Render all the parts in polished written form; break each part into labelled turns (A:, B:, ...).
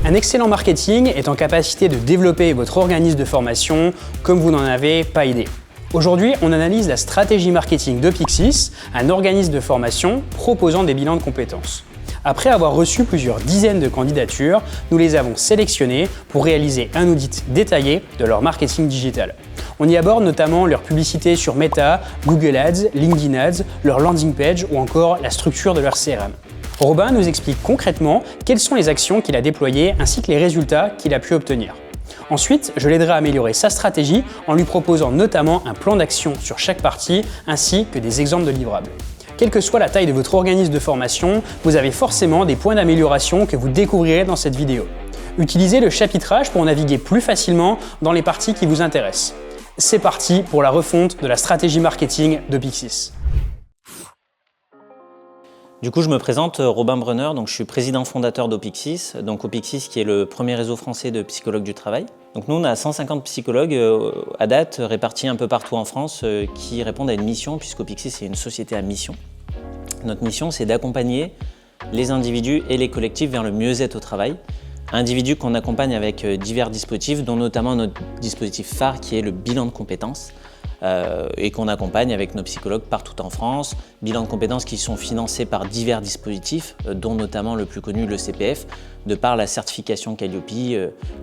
A: Un excellent marketing est en capacité de développer votre organisme de formation comme vous n'en avez pas idée. Aujourd'hui, on analyse la stratégie marketing de Pyxis, un organisme de formation proposant des bilans de compétences. Après avoir reçu plusieurs dizaines de candidatures, nous les avons sélectionnées pour réaliser un audit détaillé de leur marketing digital. On y aborde notamment leur publicité sur Meta, Google Ads, LinkedIn Ads, leur landing page ou encore la structure de leur CRM. Robin nous explique concrètement quelles sont les actions qu'il a déployées ainsi que les résultats qu'il a pu obtenir. Ensuite, je l'aiderai à améliorer sa stratégie en lui proposant notamment un plan d'action sur chaque partie ainsi que des exemples de livrables. Quelle que soit la taille de votre organisme de formation, vous avez forcément des points d'amélioration que vous découvrirez dans cette vidéo. Utilisez le chapitrage pour naviguer plus facilement dans les parties qui vous intéressent. C'est parti pour la refonte de la stratégie marketing de Pyxis.
B: Du coup, je me présente, Robin Brunner, donc je suis président fondateur d'Opyxis, donc Opyxis qui est le premier réseau français de psychologues du travail. Donc nous, on a 150 psychologues à date, répartis un peu partout en France, qui répondent à une mission, puisqu'Opyxis est une société à mission. Notre mission, c'est d'accompagner les individus et les collectifs vers le mieux-être au travail. Individus qu'on accompagne avec divers dispositifs, dont notamment notre dispositif phare qui est le bilan de compétences. Et qu'on accompagne avec nos psychologues partout en France. Bilans de compétences qui sont financés par divers dispositifs, dont notamment le plus connu, le CPF, de par la certification Calliope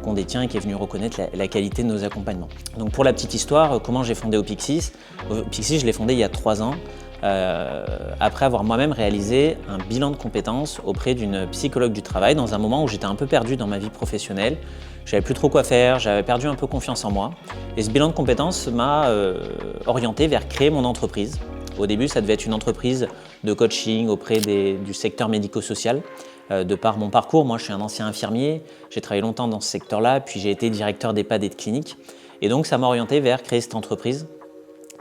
B: qu'on détient et qui est venue reconnaître la qualité de nos accompagnements. Donc pour la petite histoire, comment j'ai fondé Opyxis? Opyxis, je l'ai fondé il y a 3 ans, après avoir moi-même réalisé un bilan de compétences auprès d'une psychologue du travail dans un moment où j'étais un peu perdu dans ma vie professionnelle. J'avais plus trop quoi faire, j'avais perdu un peu confiance en moi. Et ce bilan de compétences m'a orienté vers créer mon entreprise. Au début, ça devait être une entreprise de coaching auprès du secteur médico-social. De par mon parcours, moi je suis un ancien infirmier, j'ai travaillé longtemps dans ce secteur-là, puis j'ai été directeur d'EHPAD et de clinique. Et donc ça m'a orienté vers créer cette entreprise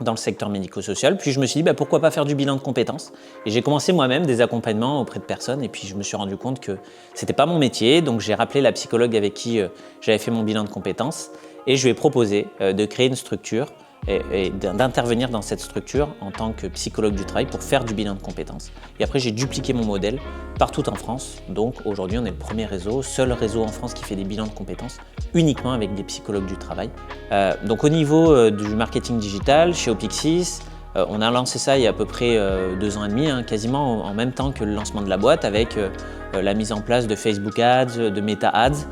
B: dans le secteur médico-social. Puis je me suis dit pourquoi pas faire du bilan de compétences. Et j'ai commencé moi-même des accompagnements auprès de personnes et puis je me suis rendu compte que c'était pas mon métier. Donc j'ai rappelé la psychologue avec qui j'avais fait mon bilan de compétences et je lui ai proposé de créer une structure et d'intervenir dans cette structure en tant que psychologue du travail pour faire du bilan de compétences. Et après j'ai dupliqué mon modèle partout en France. Donc aujourd'hui on est le premier réseau, seul réseau en France qui fait des bilans de compétences uniquement avec des psychologues du travail. Donc au niveau du marketing digital, chez Opyxis, on a lancé ça il y a à peu près 2 ans et demi, quasiment en même temps que le lancement de la boîte, avec la mise en place de Facebook Ads, de Meta Ads,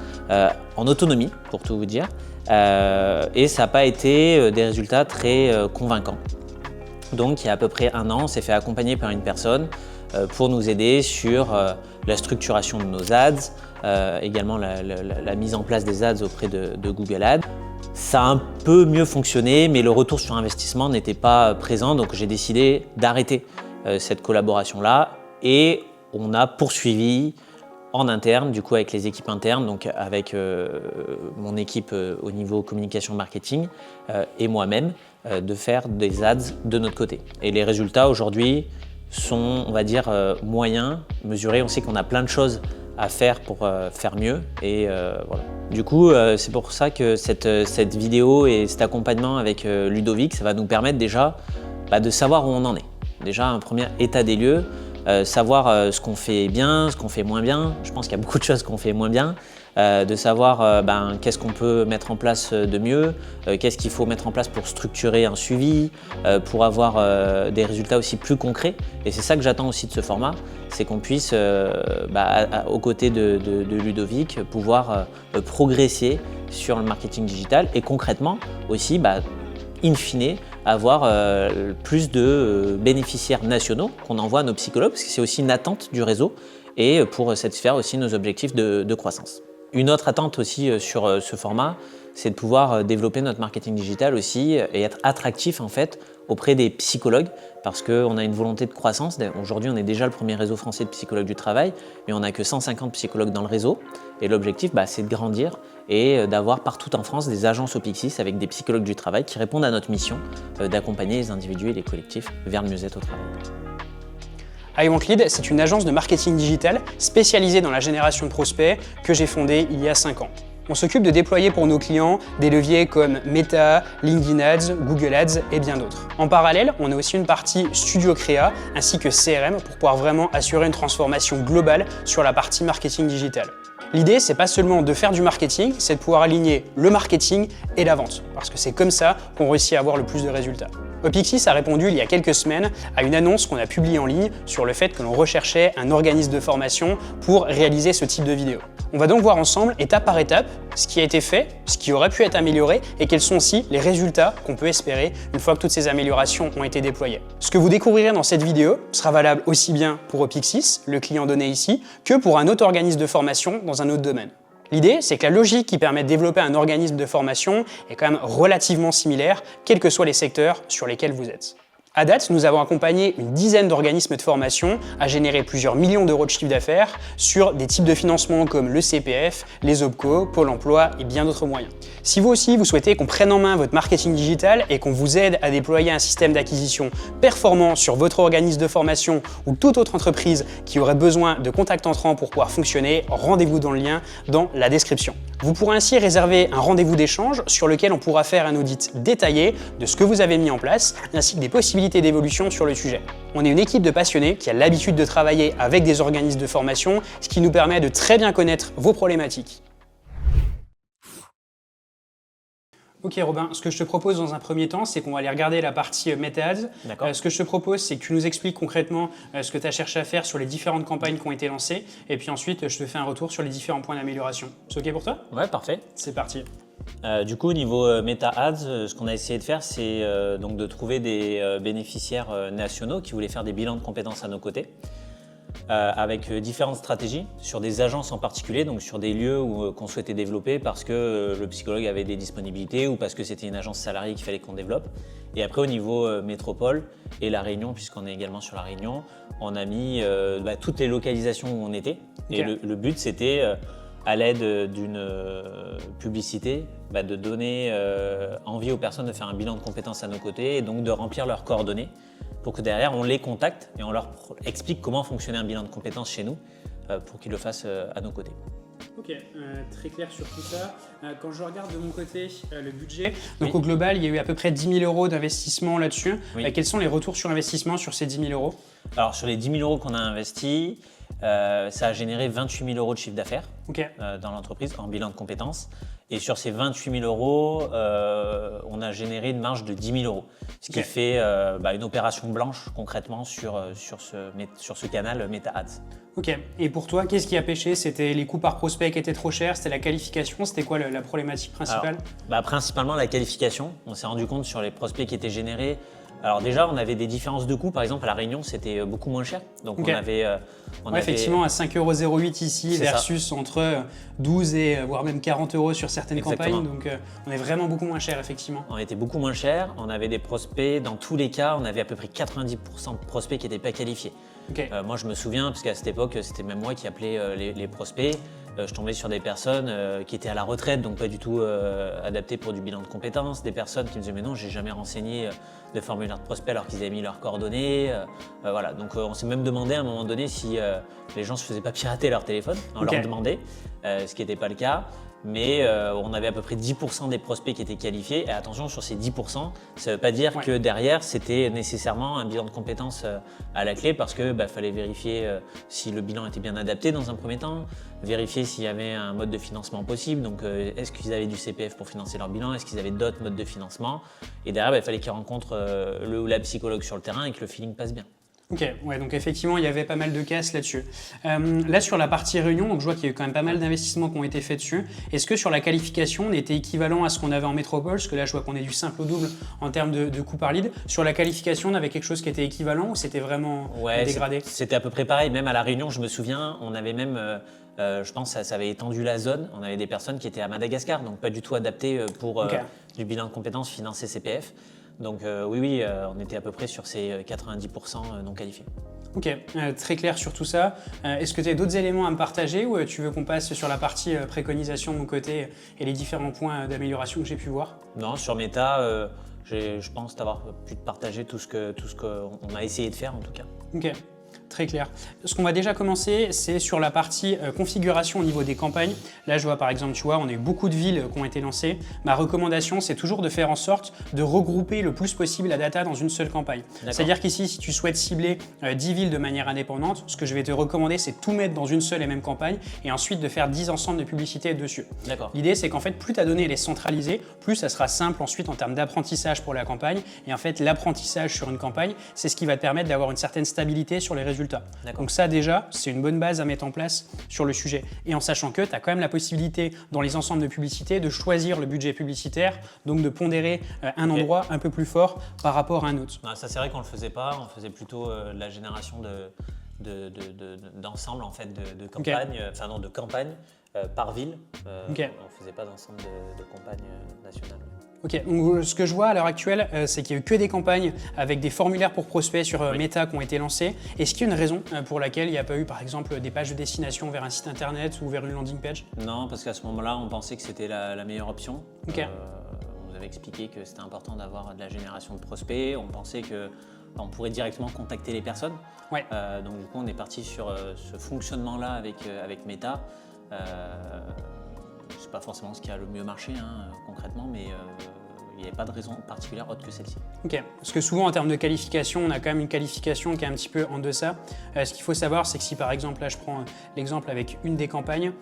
B: en autonomie pour tout vous dire. Et ça n'a pas été des résultats très convaincants. Donc il y a à peu près 1 an, on s'est fait accompagner par une personne pour nous aider sur la structuration de nos ads, également la mise en place des ads auprès de Google Ads. Ça a un peu mieux fonctionné, mais le retour sur investissement n'était pas présent, donc j'ai décidé d'arrêter cette collaboration-là et on a poursuivi en interne, du coup avec les équipes internes, donc avec mon équipe au niveau communication marketing et moi-même, de faire des ads de notre côté. Et les résultats aujourd'hui sont, on va dire, moyens, mesurés. On sait qu'on a plein de choses à faire pour faire mieux et voilà. Du coup, c'est pour ça que cette vidéo et cet accompagnement avec Ludovic, ça va nous permettre déjà de savoir où on en est. Déjà un premier état des lieux, savoir ce qu'on fait bien, ce qu'on fait moins bien. Je pense qu'il y a beaucoup de choses qu'on fait moins bien. De savoir qu'est-ce qu'on peut mettre en place de mieux, qu'est-ce qu'il faut mettre en place pour structurer un suivi, pour avoir des résultats aussi plus concrets. Et c'est ça que j'attends aussi de ce format, c'est qu'on puisse, aux côtés de Ludovic, pouvoir progresser sur le marketing digital et concrètement aussi, in fine, avoir plus de bénéficiaires nationaux qu'on envoie à nos psychologues, parce que c'est aussi une attente du réseau et pour satisfaire aussi nos objectifs de croissance. Une autre attente aussi sur ce format, c'est de pouvoir développer notre marketing digital aussi et être attractif en fait auprès des psychologues parce qu'on a une volonté de croissance. Aujourd'hui, on est déjà le premier réseau français de psychologues du travail, mais on n'a que 150 psychologues dans le réseau. Et l'objectif, c'est de grandir et d'avoir partout en France des agences Opyxis avec des psychologues du travail qui répondent à notre mission d'accompagner les individus et les collectifs vers le mieux-être au travail.
A: I Want Lead, c'est une agence de marketing digital spécialisée dans la génération de prospects que j'ai fondée il y a 5 ans. On s'occupe de déployer pour nos clients des leviers comme Meta, LinkedIn Ads, Google Ads et bien d'autres. En parallèle, on a aussi une partie Studio Créa ainsi que CRM pour pouvoir vraiment assurer une transformation globale sur la partie marketing digital. L'idée, c'est pas seulement de faire du marketing, c'est de pouvoir aligner le marketing et la vente, parce que c'est comme ça qu'on réussit à avoir le plus de résultats. Opixis a répondu il y a quelques semaines à une annonce qu'on a publiée en ligne sur le fait que l'on recherchait un organisme de formation pour réaliser ce type de vidéo. On va donc voir ensemble, étape par étape, ce qui a été fait, ce qui aurait pu être amélioré et quels sont aussi les résultats qu'on peut espérer une fois que toutes ces améliorations ont été déployées. Ce que vous découvrirez dans cette vidéo sera valable aussi bien pour Opixis, le client donné ici, que pour un autre organisme de formation dans un autre domaine. L'idée, c'est que la logique qui permet de développer un organisme de formation est quand même relativement similaire, quels que soient les secteurs sur lesquels vous êtes. À date, nous avons accompagné une dizaine d'organismes de formation à générer plusieurs millions d'euros de chiffre d'affaires sur des types de financement comme le CPF, les OPCO, Pôle emploi et bien d'autres moyens. Si vous aussi, vous souhaitez qu'on prenne en main votre marketing digital et qu'on vous aide à déployer un système d'acquisition performant sur votre organisme de formation ou toute autre entreprise qui aurait besoin de contacts entrants pour pouvoir fonctionner, rendez-vous dans le lien dans la description. Vous pourrez ainsi réserver un rendez-vous d'échange sur lequel on pourra faire un audit détaillé de ce que vous avez mis en place ainsi que des possibilités d'évolution sur le sujet. On est une équipe de passionnés qui a l'habitude de travailler avec des organismes de formation, ce qui nous permet de très bien connaître vos problématiques. Ok Robin, ce que je te propose dans un premier temps, c'est qu'on va aller regarder la partie Meta-Ads. Ce que je te propose, c'est que tu nous expliques concrètement ce que tu as cherché à faire sur les différentes campagnes qui ont été lancées, et puis ensuite, je te fais un retour sur les différents points d'amélioration. C'est ok pour toi?
B: Ouais, parfait.
A: C'est parti.
B: Du coup, au niveau Meta-Ads, ce qu'on a essayé de faire, c'est donc de trouver des bénéficiaires nationaux qui voulaient faire des bilans de compétences à nos côtés, avec différentes stratégies sur des agences en particulier, donc sur des lieux qu'on souhaitait développer parce que le psychologue avait des disponibilités ou parce que c'était une agence salariée qu'il fallait qu'on développe. Et après, au niveau métropole et La Réunion, puisqu'on est également sur La Réunion, on a mis toutes les localisations où on était. Okay. Et le but, c'était à l'aide d'une publicité, de donner envie aux personnes de faire un bilan de compétences à nos côtés et donc de remplir leurs coordonnées pour que derrière on les contacte et on leur explique comment fonctionnait un bilan de compétences chez nous pour qu'ils le fassent à nos côtés.
A: Ok, très clair sur tout ça. Quand je regarde de mon côté le budget, donc au global, il y a eu à peu près 10 000 euros d'investissement là-dessus. Oui. Quels sont les retours sur investissement sur ces 10 000 euros?
B: Alors sur les 10 000 euros qu'on a investis, ça a généré 28 000 euros de chiffre d'affaires dans l'entreprise en bilan de compétences. Et sur ces 28 000 euros, on a généré une marge de 10 000 euros, ce qui fait une opération blanche concrètement sur ce canal Meta-Ads.
A: Ok, et pour toi, qu'est-ce qui a pêché? C'était les coûts par prospect qui étaient trop chers? C'était la qualification? C'était quoi la problématique principale?
B: Alors, principalement la qualification. On s'est rendu compte sur les prospects qui étaient générés. Alors déjà, on avait des différences de coûts. Par exemple, à La Réunion, c'était beaucoup moins cher. Donc on avait…
A: effectivement, à 5,08 € ici versus entre 12 et voire même 40 € sur certaines campagnes. Donc on est vraiment beaucoup moins cher, effectivement.
B: On était beaucoup moins cher. On avait des prospects, dans tous les cas, on avait à peu près 90% de prospects qui n'étaient pas qualifiés. Moi, je me souviens, parce qu'à cette époque, c'était même moi qui appelais les prospects. Je tombais sur des personnes qui étaient à la retraite, donc pas du tout adaptées pour du bilan de compétences, des personnes qui me disaient mais non, j'ai jamais renseigné de formulaire de prospect alors qu'ils avaient mis leurs coordonnées. Voilà, donc on s'est même demandé à un moment donné si les gens se faisaient pas pirater leur téléphone. On leur demandait, ce qui n'était pas le cas. Mais on avait à peu près 10% des prospects qui étaient qualifiés. Et attention, sur ces 10%, ça ne veut pas dire que derrière, c'était nécessairement un bilan de compétences à la clé parce qu'il fallait vérifier si le bilan était bien adapté dans un premier temps, vérifier s'il y avait un mode de financement possible. Donc, est-ce qu'ils avaient du CPF pour financer leur bilan? Est-ce qu'ils avaient d'autres modes de financement? Et derrière, il fallait qu'ils rencontrent le ou la psychologue sur le terrain et que le feeling passe bien.
A: Ok, donc effectivement, il y avait pas mal de casse là-dessus. Là, sur la partie réunion, donc je vois qu'il y a eu quand même pas mal d'investissements qui ont été faits dessus. Est-ce que sur la qualification, on était équivalent à ce qu'on avait en métropole? Parce que là, je vois qu'on est du simple au double en termes de coût par lead. Sur la qualification, on avait quelque chose qui était équivalent ou c'était vraiment dégradé?
B: C'était à peu près pareil. Même à La Réunion, je me souviens, on avait même… je pense que ça avait étendu la zone. On avait des personnes qui étaient à Madagascar, donc pas du tout adaptées pour du bilan de compétences financé CPF. Donc oui, on était à peu près sur ces 90% non qualifiés.
A: Ok, très clair sur tout ça. Est-ce que tu as d'autres éléments à me partager ou tu veux qu'on passe sur la partie préconisation de mon côté et les différents points d'amélioration que j'ai pu voir?
B: Non, sur Meta, je pense t'avoir pu te partager tout ce qu'on a essayé de faire en tout cas.
A: Ok. Très clair. Ce qu'on va déjà commencer, c'est sur la partie configuration au niveau des campagnes. Là, je vois par exemple, tu vois, on a eu beaucoup de villes qui ont été lancées. Ma recommandation, c'est toujours de faire en sorte de regrouper le plus possible la data dans une seule campagne. C'est-à-dire qu'ici, si tu souhaites cibler 10 villes de manière indépendante, ce que je vais te recommander, c'est de tout mettre dans une seule et même campagne et ensuite de faire 10 ensembles de publicités dessus. L'idée, c'est qu'en fait, plus ta donnée elle est centralisée, plus ça sera simple ensuite en termes d'apprentissage pour la campagne. Et en fait, l'apprentissage sur une campagne, c'est ce qui va te permettre d'avoir une certaine stabilité sur les résultats. Donc ça déjà, c'est une bonne base à mettre en place sur le sujet. Et en sachant que tu as quand même la possibilité dans les ensembles de publicité de choisir le budget publicitaire, donc de pondérer un endroit un peu plus fort par rapport à un autre.
B: Ça c'est vrai qu'on ne le faisait pas, on faisait plutôt la génération d'ensemble en fait de campagne, enfin non de campagne par ville. On ne faisait pas d'ensemble de campagne nationale.
A: Ok, donc ce que je vois à l'heure actuelle, c'est qu'il n'y a eu que des campagnes avec des formulaires pour prospects sur Meta qui ont été lancés. Est-ce qu'il y a une raison pour laquelle il n'y a pas eu par exemple des pages de destination vers un site internet ou vers une landing page?
B: Non, parce qu'à ce moment-là, on pensait que c'était la meilleure option. On nous avait expliqué que c'était important d'avoir de la génération de prospects. On pensait qu'on pourrait directement contacter les personnes. Donc du coup, on est parti sur ce fonctionnement-là avec Meta. C'est pas forcément ce qui a le mieux marché concrètement, mais il n'y avait pas de raison particulière autre que celle-ci.
A: Ok, parce que souvent en termes de qualification, on a quand même une qualification qui est un petit peu en deçà. Ce qu'il faut savoir, c'est que si par exemple, là je prends l'exemple avec une des campagnes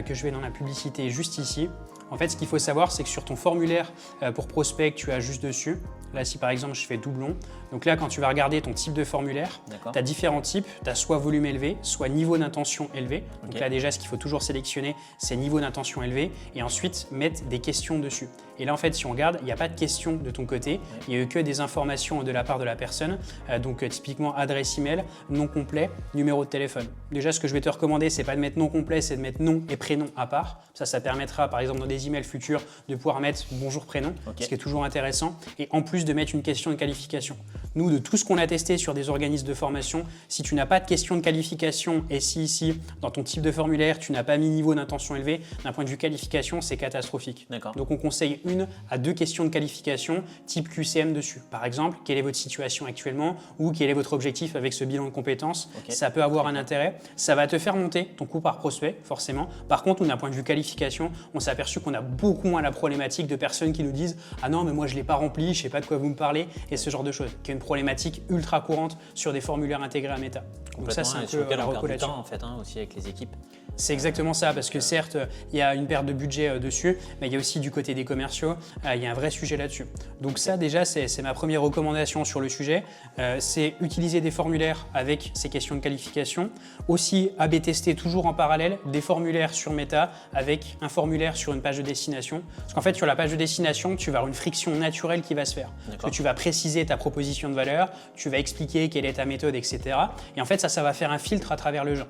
A: que je vais dans la publicité juste ici, en fait ce qu'il faut savoir, c'est que sur ton formulaire pour prospect que tu as juste dessus, là si par exemple je fais doublon, donc là quand tu vas regarder ton type de formulaire, tu as différents types, tu as soit volume élevé, soit niveau d'intention élevé. Donc là déjà ce qu'il faut toujours sélectionner, c'est niveau d'intention élevé et ensuite mettre des questions dessus. Et là en fait si on regarde, il n'y a pas de questions de ton côté, il n'y a eu que des informations de la part de la personne, donc typiquement adresse email, nom complet, numéro de téléphone. Déjà ce que je vais te recommander, c'est pas de mettre nom complet, c'est de mettre nom et prénom à part. Ça permettra par exemple dans des emails futurs de pouvoir mettre bonjour prénom, ce qui est toujours intéressant, et en plus de mettre une question de qualification. Nous, de tout ce qu'on a testé sur des organismes de formation, si tu n'as pas de question de qualification et si ici, dans ton type de formulaire, tu n'as pas mis niveau d'intention élevé, d'un point de vue qualification, c'est catastrophique. Donc on conseille 1 à 2 questions de qualification type QCM dessus. Par exemple, quelle est votre situation actuellement ou quel est votre objectif avec ce bilan de compétences. Ça peut avoir un intérêt. Ça va te faire monter ton coût par prospect, forcément. Par contre, d'un point de vue qualification, on s'est aperçu qu'on a beaucoup moins la problématique de personnes qui nous disent « Ah non, mais moi je ne l'ai pas rempli, je ne sais pas de quoi vous me parlez » et ce genre de choses, qui est une problématique ultra courante sur des formulaires intégrés à Meta. Donc ça, c'est un peu la recommandation.
B: On perd du temps en fait, aussi avec les équipes.
A: C'est exactement ça, parce que certes, il y a une perte de budget dessus, mais il y a aussi du côté des commerciaux, il y a un vrai sujet là-dessus. Donc ça, déjà, c'est ma première recommandation sur le sujet. C'est utiliser des formulaires avec ces questions de qualification. Aussi, A/B tester toujours en parallèle des formulaires sur Meta avec un formulaire sur une page de destination. Parce qu'en fait, sur la page de destination, tu vas avoir une friction naturelle qui va se faire. Parce que tu vas préciser ta proposition de valeur, tu vas expliquer quelle est ta méthode, etc. Et en fait, ça va faire un filtre à travers les gens.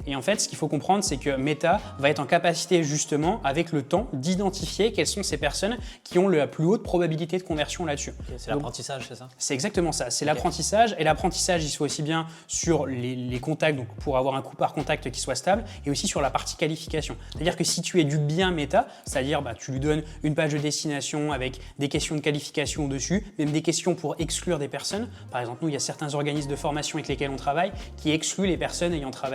A: Et en fait, ce qu'il faut comprendre, c'est que Meta va être en capacité justement, avec le temps, d'identifier quelles sont ces personnes qui ont la plus haute probabilité de conversion là-dessus.
B: C'est l'apprentissage, c'est ça?
A: C'est exactement ça, c'est l'apprentissage. Et l'apprentissage, il se fait aussi bien sur les contacts, donc pour avoir un coût par contact qui soit stable, et aussi sur la partie qualification. C'est-à-dire que si tu éduques bien Meta, c'est-à-dire tu lui donnes une page de destination avec des questions de qualification dessus, même des questions pour exclure des personnes. Par exemple, nous, il y a certains organismes de formation avec lesquels on travaille qui excluent les personnes ayant travaillé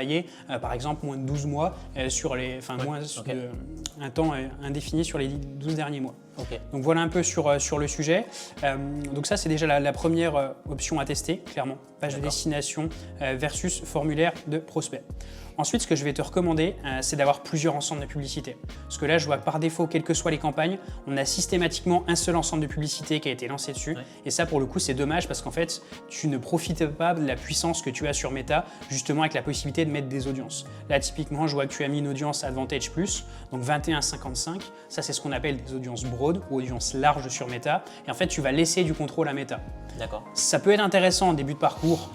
A: par exemple moins de 12 mois un temps indéfini sur les 12 derniers mois. Donc voilà un peu sur le sujet. Donc ça c'est déjà la première option à tester, clairement. Page de destination versus formulaire de prospect. Ensuite, ce que je vais te recommander, c'est d'avoir plusieurs ensembles de publicités. Parce que là, je vois que par défaut, quelles que soient les campagnes, on a systématiquement un seul ensemble de publicités qui a été lancé dessus. Et ça, pour le coup, c'est dommage parce qu'en fait, tu ne profites pas de la puissance que tu as sur Meta, justement avec la possibilité de mettre des audiences. Là, typiquement, je vois que tu as mis une audience Advantage+, donc 21-55. Ça, c'est ce qu'on appelle des audiences broad ou audiences larges sur Meta. Et en fait, tu vas laisser du contrôle à Meta. Ça peut être intéressant en début de parcours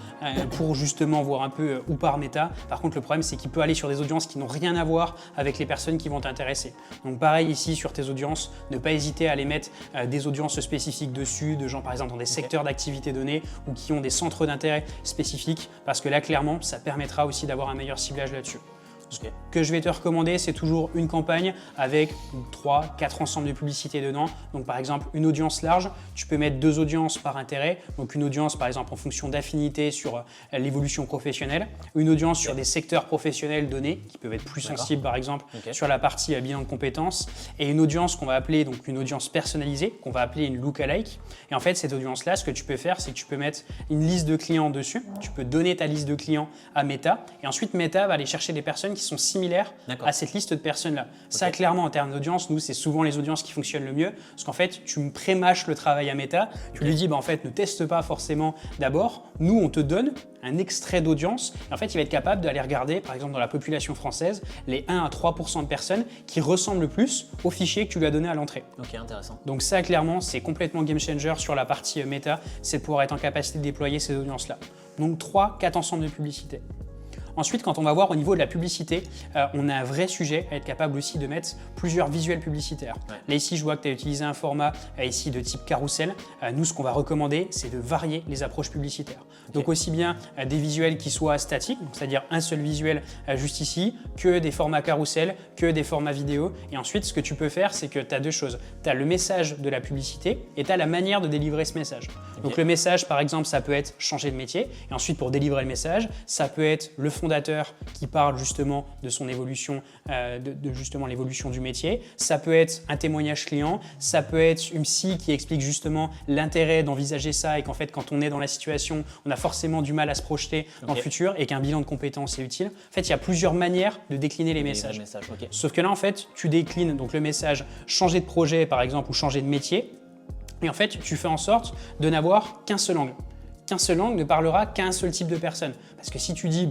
A: pour justement voir un peu où part Meta. Par contre, le problème, c'est qu'il peut aller sur des audiences qui n'ont rien à voir avec les personnes qui vont t'intéresser. Donc pareil ici sur tes audiences, ne pas hésiter à aller mettre des audiences spécifiques dessus, de gens par exemple dans des secteurs d'activité donnés ou qui ont des centres d'intérêt spécifiques, parce que là clairement, ça permettra aussi d'avoir un meilleur ciblage là-dessus. Ce que je vais te recommander, c'est toujours une campagne avec 3-4 ensembles de publicités dedans. Donc par exemple, une audience large, tu peux mettre 2 audiences par intérêt. Donc une audience par exemple en fonction d'affinité sur l'évolution professionnelle, une audience sur des secteurs professionnels donnés qui peuvent être plus sensibles par exemple sur la partie bilan de compétences, et une audience qu'on va appeler donc une audience personnalisée, qu'on va appeler une lookalike. Et en fait, cette audience-là, ce que tu peux faire, c'est que tu peux mettre une liste de clients dessus. Tu peux donner ta liste de clients à Meta, et ensuite Meta va aller chercher des personnes qui sont similaires à cette liste de personnes-là. Ça, clairement, en termes d'audience, nous, c'est souvent les audiences qui fonctionnent le mieux, parce qu'en fait, tu me pré-mâches le travail à Meta, tu lui dis, en fait, ne teste pas forcément d'abord, nous, on te donne un extrait d'audience, et en fait, il va être capable d'aller regarder, par exemple, dans la population française, les 1 à 3% de personnes qui ressemblent le plus au fichier que tu lui as donné à l'entrée.
B: Ok, intéressant.
A: Donc ça, clairement, c'est complètement game changer sur la partie Meta, c'est de pouvoir être en capacité de déployer ces audiences-là. Donc 3-4 ensembles de publicités. Ensuite, quand on va voir au niveau de la publicité, on a un vrai sujet à être capable aussi de mettre plusieurs visuels publicitaires. Là, ici, je vois que tu as utilisé un format ici de type carrousel. Nous, ce qu'on va recommander, c'est de varier les approches publicitaires. Donc aussi bien des visuels qui soient statiques, c'est-à-dire un seul visuel juste ici, que des formats carrousel, que des formats vidéo. Et ensuite, ce que tu peux faire, c'est que tu as 2 choses. Tu as le message de la publicité et tu as la manière de délivrer ce message. Donc le message, par exemple, ça peut être changer de métier. Et ensuite, pour délivrer le message, ça peut être le fondateur qui parle justement de son évolution, de justement l'évolution du métier. Ça peut être un témoignage client, ça peut être une psy qui explique justement l'intérêt d'envisager ça et qu'en fait quand on est dans la situation, on a forcément du mal à se projeter dans le futur et qu'un bilan de compétences est utile. En fait, il y a plusieurs manières de décliner les messages. Sauf que là, en fait, tu déclines donc le message changer de projet par exemple ou changer de métier et en fait, tu fais en sorte de n'avoir qu'un seul angle. Qu'un seul angle ne parlera qu'à un seul type de personne. Parce que si tu dis,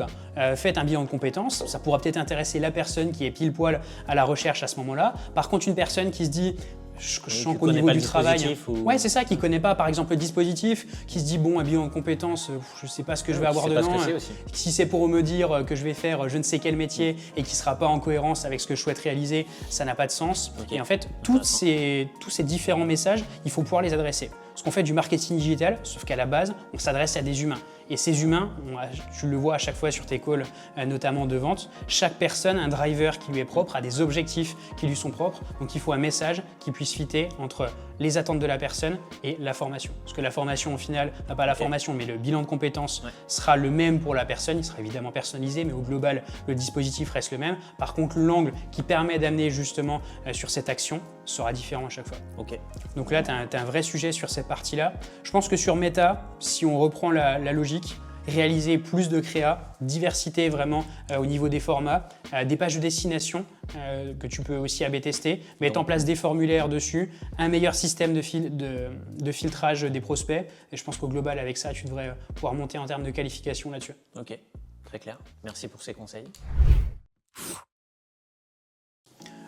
A: faites un bilan de compétences, ça pourra peut-être intéresser la personne qui est pile poil à la recherche à ce moment-là. Par contre, une personne qui se dit, je sens qu'au niveau du travail, ouais, c'est ça, qui connaît pas par exemple le dispositif, qui se dit bon, un bilan de compétences, je sais pas ce que je vais avoir dedans. Si c'est pour me dire que je vais faire je ne sais quel métier et qui sera pas en cohérence avec ce que je souhaite réaliser, ça n'a pas de sens. Et en fait, tous ces différents messages, il faut pouvoir les adresser. Parce qu'on fait du marketing digital, sauf qu'à la base, on s'adresse à des humains. Et ces humains, tu le vois à chaque fois sur tes calls, notamment de vente, chaque personne a un driver qui lui est propre, a des objectifs qui lui sont propres. Donc il faut un message qui puisse fitter entre les attentes de la personne et la formation. Parce que la formation, au final, pas la formation, mais le bilan de compétences sera le même pour la personne. Il sera évidemment personnalisé, mais au global, le dispositif reste le même. Par contre, l'angle qui permet d'amener justement sur cette action sera différent à chaque fois. Donc là, tu as un vrai sujet sur cette partie-là. Je pense que sur Meta, si on reprend la logique, réaliser plus de créa, diversité vraiment au niveau des formats, des pages de destination que tu peux aussi A/B tester, mettre en place des formulaires dessus, un meilleur système de filtrage des prospects. Et je pense qu'au global, avec ça, tu devrais pouvoir monter en termes de qualification là-dessus.
B: Ok, très clair. Merci pour ces conseils.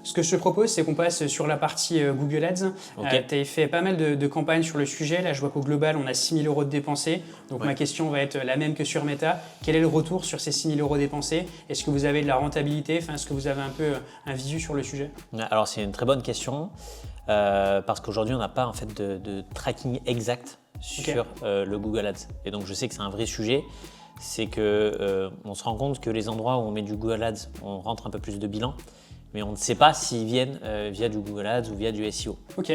A: Ce que je te propose, c'est qu'on passe sur la partie Google Ads. Tu as fait pas mal de campagnes sur le sujet. Là, je vois qu'au global, on a 6 000 € de dépensés. Donc, ma question va être la même que sur Meta. Quel est le retour sur ces 6 000 € dépensés? Est-ce que vous avez de la rentabilité? Est-ce que vous avez un peu un visu sur le sujet?
B: Alors, c'est une très bonne question parce qu'aujourd'hui, on n'a pas en fait de tracking exact sur le Google Ads. Et donc, je sais que c'est un vrai sujet. C'est qu'on se rend compte que les endroits où on met du Google Ads, on rentre un peu plus de bilan. Mais on ne sait pas s'ils viennent via du Google Ads ou via du SEO.
A: Ok,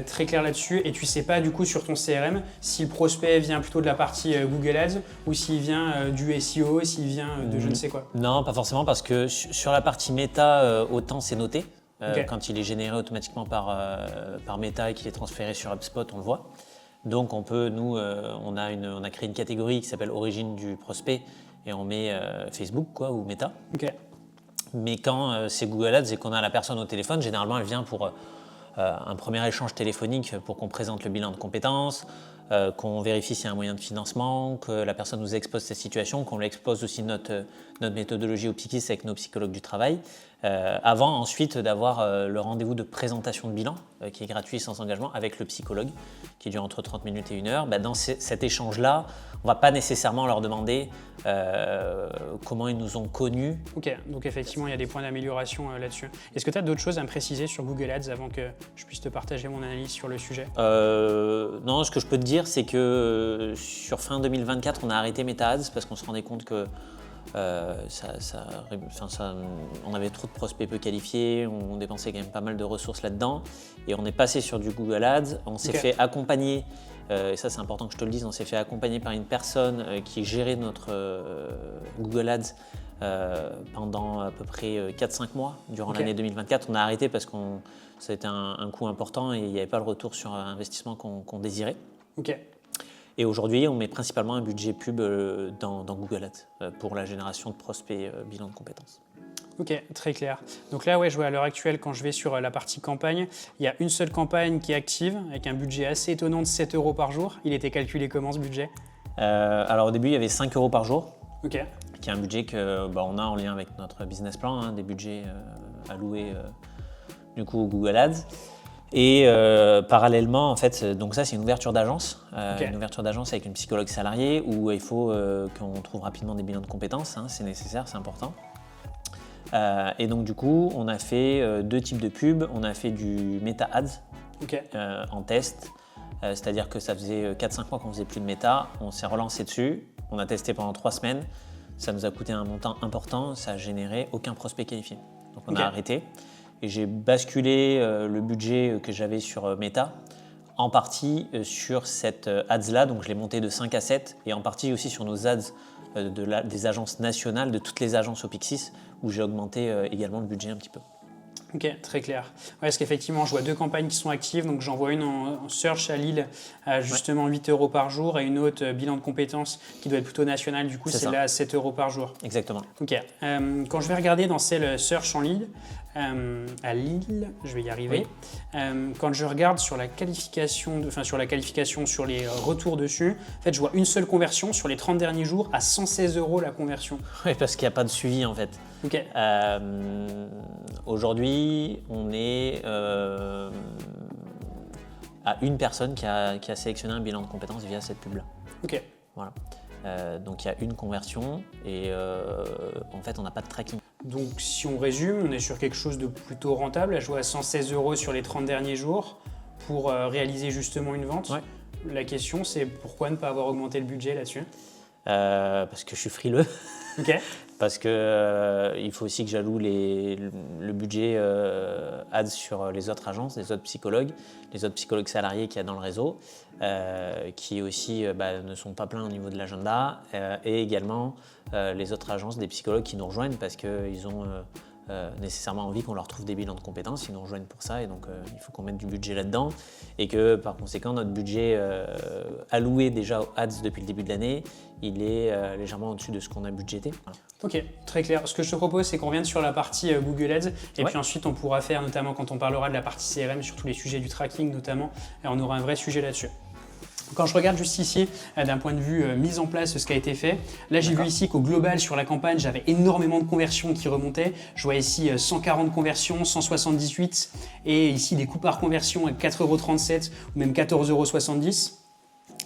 A: très clair là-dessus. Et tu ne sais pas du coup sur ton CRM si le prospect vient plutôt de la partie Google Ads ou s'il vient du SEO, s'il vient de je ne sais quoi?
B: Non, pas forcément parce que sur la partie Meta, autant c'est noté. Quand il est généré automatiquement par Meta et qu'il est transféré sur HubSpot, on le voit. Donc on peut, nous, on a créé une catégorie qui s'appelle Origine du prospect et on met Facebook ou Meta. Mais quand c'est Google Ads et qu'on a la personne au téléphone, généralement elle vient pour un premier échange téléphonique pour qu'on présente le bilan de compétences, qu'on vérifie s'il y a un moyen de financement, que la personne nous expose sa situation, qu'on lui expose aussi notre méthodologie au Pixis avec nos psychologues du travail, avant ensuite d'avoir le rendez-vous de présentation de bilan qui est gratuit sans engagement avec le psychologue qui dure entre 30 minutes et 1 heure. Dans cet échange-là, on ne va pas nécessairement leur demander comment ils nous ont connus.
A: Ok, donc effectivement, il y a des points d'amélioration là-dessus. Est-ce que tu as d'autres choses à me préciser sur Google Ads avant que je puisse te partager mon analyse sur le sujet?
B: Non, ce que je peux te dire, c'est que sur fin 2024, on a arrêté Meta Ads parce qu'on se rendait compte que on avait trop de prospects peu qualifiés, on dépensait quand même pas mal de ressources là-dedans et on est passé sur du Google Ads. On s'est fait accompagner, et ça c'est important que je te le dise, on s'est fait accompagner par une personne qui gérait notre Google Ads pendant à peu près 4-5 mois durant l'année 2024. On a arrêté parce que ça a été un coût important et il n'y avait pas le retour sur investissement qu'on désirait. Et aujourd'hui, on met principalement un budget pub dans Google Ads pour la génération de prospects bilan de compétences.
A: Ok, très clair. Donc là, ouais, je vois à l'heure actuelle, quand je vais sur la partie campagne, il y a une seule campagne qui est active avec un budget assez étonnant de 7 € par jour. Il était calculé comment ce budget?
B: Alors au début, il y avait 5 € par jour,
A: qui
B: est un budget qu'on a en lien avec notre business plan, des budgets alloués du coup au Google Ads. Et parallèlement, en fait, donc ça c'est une ouverture d'agence, une ouverture d'agence avec une psychologue salariée où il faut qu'on trouve rapidement des bilans de compétences, c'est nécessaire, c'est important. Et donc du coup, on a fait 2 types de pubs. On a fait du Meta Ads en test, c'est-à-dire que ça faisait 4-5 mois qu'on faisait plus de Meta, on s'est relancé dessus, on a testé pendant 3 semaines, ça nous a coûté un montant important, ça a généré aucun prospect qualifié. Donc on a arrêté. Et j'ai basculé le budget que j'avais sur Meta en partie sur cette ads-là, donc je l'ai monté de 5 à 7, et en partie aussi sur nos ads des agences nationales, de toutes les agences au Pixis, où j'ai augmenté également le budget un petit peu.
A: Ok, très clair. Ouais, parce qu'effectivement, je vois 2 campagnes qui sont actives. Donc, j'en vois une en search à Lille à justement 8 € par jour et une autre bilan de compétences qui doit être plutôt nationale. Du coup, c'est là à 7 € par jour.
B: Exactement.
A: Ok. Quand je vais regarder dans celle search en Lille, à Lille, je vais y arriver. Quand je regarde sur la qualification, sur les retours dessus, en fait, je vois une seule conversion sur les 30 derniers jours à 116 € la conversion.
B: Oui, parce qu'il n'y a pas de suivi en fait. Aujourd'hui, on est à une personne qui a sélectionné un bilan de compétences via cette pub-là. Voilà. Donc il y a une conversion et en fait on n'a pas de tracking.
A: Donc si on résume, on est sur quelque chose de plutôt rentable, à jouer à 116 € sur les 30 derniers jours pour réaliser justement une vente. La question c'est pourquoi ne pas avoir augmenté le budget là-dessus?
B: Parce que je suis frileux. Parce que il faut aussi que j'alloue le budget ads sur les autres agences, les autres psychologues salariés qu'il y a dans le réseau, qui aussi ne sont pas pleins au niveau de l'agenda, et également les autres agences des psychologues qui nous rejoignent parce qu'ils ont nécessairement envie qu'on leur trouve des bilans de compétences, ils nous rejoignent pour ça et donc il faut qu'on mette du budget là-dedans et que par conséquent notre budget alloué déjà aux ads depuis le début de l'année, il est légèrement au-dessus de ce qu'on a budgété. Voilà.
A: Ok, très clair. Ce que je te propose, c'est qu'on revienne sur la partie Google Ads et puis ensuite on pourra faire, notamment quand on parlera de la partie CRM, sur tous les sujets du tracking notamment, et on aura un vrai sujet là-dessus. Quand je regarde juste ici, d'un point de vue mise en place, ce qui a été fait, là j'ai vu ici qu'au global sur la campagne, j'avais énormément de conversions qui remontaient. Je vois ici 140 conversions, 178 et ici des coûts par conversion à 4,37 € ou même 14,70 €.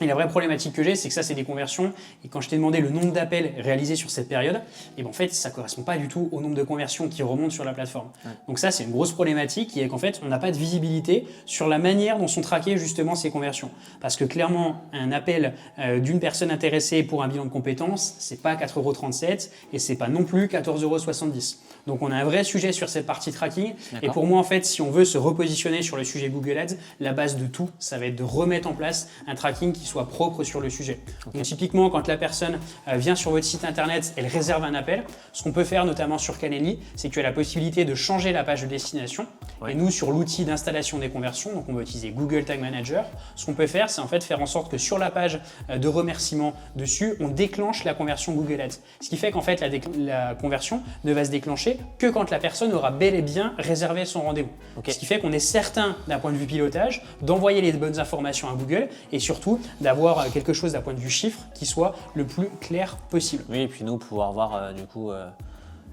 A: Et la vraie problématique que j'ai, c'est que ça, c'est des conversions. Et quand je t'ai demandé le nombre d'appels réalisés sur cette période, en fait, ça ne correspond pas du tout au nombre de conversions qui remontent sur la plateforme. Donc ça, c'est une grosse problématique qui est qu'en fait, on n'a pas de visibilité sur la manière dont sont traquées justement ces conversions. Parce que clairement, un appel d'une personne intéressée pour un bilan de compétences, c'est pas 4,37 € et c'est pas non plus 14,70 €. Donc on a un vrai sujet sur cette partie tracking. Et pour moi, en fait, si on veut se repositionner sur le sujet Google Ads, la base de tout, ça va être de remettre en place un tracking qui soit propre sur le sujet. Donc typiquement, quand la personne vient sur votre site internet, elle réserve un appel. Ce qu'on peut faire notamment sur Calendly, c'est que tu as la possibilité de changer la page de destination. Et nous, sur l'outil d'installation des conversions, donc on va utiliser Google Tag Manager, ce qu'on peut faire, c'est en fait faire en sorte que sur la page de remerciement dessus, on déclenche la conversion Google Ads. Ce qui fait qu'en fait, la conversion ne va se déclencher que quand la personne aura bel et bien réservé son rendez-vous. Ce qui fait qu'on est certain, d'un point de vue pilotage, d'envoyer les bonnes informations à Google et surtout d'avoir quelque chose d'un point de vue chiffre qui soit le plus clair possible.
B: Oui, et puis nous, pouvoir voir du coup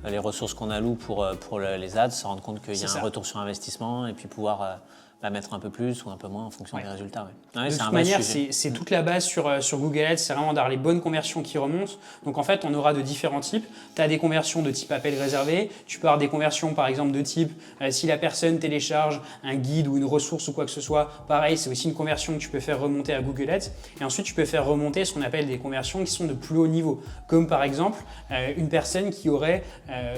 B: les ressources qu'on alloue pour les ads, se rendre compte qu'il y a un retour sur investissement et puis pouvoir mettre un peu plus ou un peu moins en fonction des résultats. Ouais. Ouais,
A: De
B: c'est
A: toute
B: un vrai
A: manière,
B: sujet.
A: c'est toute la base sur Google Ads, c'est vraiment d'avoir les bonnes conversions qui remontent. Donc en fait, on aura de différents types. Tu as des conversions de type appel réservé, tu peux avoir des conversions par exemple de type si la personne télécharge un guide ou une ressource ou quoi que ce soit, pareil, c'est aussi une conversion que tu peux faire remonter à Google Ads. Et ensuite, tu peux faire remonter ce qu'on appelle des conversions qui sont de plus haut niveau, comme par exemple une personne qui aurait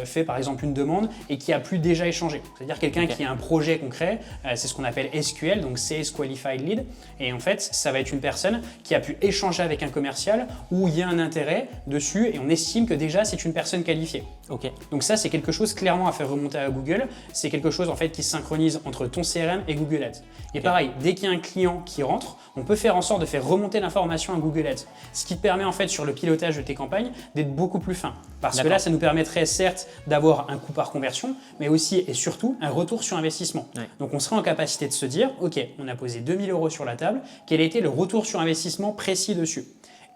A: fait par exemple une demande et qui a pu déjà échanger. C'est-à-dire quelqu'un qui a un projet concret, c'est ce qu'on appelle SQL, donc Sales Qualified Lead. Et en fait, ça va être une personne qui a pu échanger avec un commercial où il y a un intérêt dessus et on estime que déjà c'est une personne qualifiée.
B: Ok.
A: Donc ça, c'est quelque chose clairement à faire remonter à Google. C'est quelque chose en fait qui se synchronise entre ton CRM et Google Ads. Et pareil, dès qu'il y a un client qui rentre, on peut faire en sorte de faire remonter l'information à Google Ads. Ce qui te permet en fait sur le pilotage de tes campagnes d'être beaucoup plus fin. Parce que là, ça nous permettrait certes d'avoir un coût par conversion, mais aussi et surtout un retour sur investissement.
B: Ouais.
A: Donc on serait en capacité de se dire, ok, on a posé 2 000 € sur la table, quel a été le retour sur investissement précis dessus?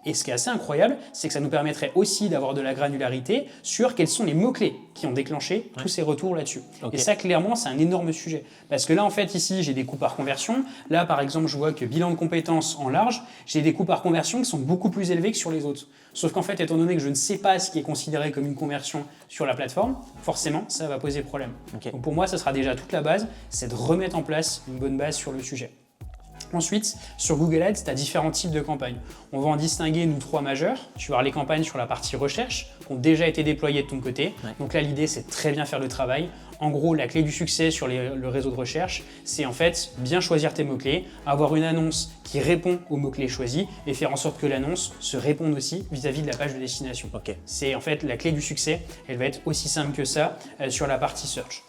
A: Et ce qui est assez incroyable, c'est que ça nous permettrait aussi d'avoir de la granularité sur quels sont les mots-clés qui ont déclenché tous ces retours là-dessus.
B: Okay.
A: Et ça, clairement, c'est un énorme sujet. Parce que là, en fait, ici, j'ai des coûts par conversion. Là, par exemple, je vois que bilan de compétences en large, j'ai des coûts par conversion qui sont beaucoup plus élevés que sur les autres. Sauf qu'en fait, étant donné que je ne sais pas ce qui est considéré comme une conversion sur la plateforme, forcément, ça va poser problème.
B: Okay.
A: Donc pour moi, ça sera déjà toute la base, c'est de remettre en place une bonne base sur le sujet. Ensuite, sur Google Ads, tu as différents types de campagnes. On va en distinguer, nous, 3 majeurs. Tu vas avoir les campagnes sur la partie recherche, qui ont déjà été déployées de ton côté. Ouais. Donc là, l'idée, c'est de très bien faire le travail. En gros, la clé du succès sur le réseau de recherche, c'est en fait bien choisir tes mots-clés, avoir une annonce qui répond aux mots-clés choisis et faire en sorte que l'annonce se réponde aussi vis-à-vis de la page de destination.
B: Okay.
A: C'est en fait la clé du succès. Elle va être aussi simple que ça sur la partie search.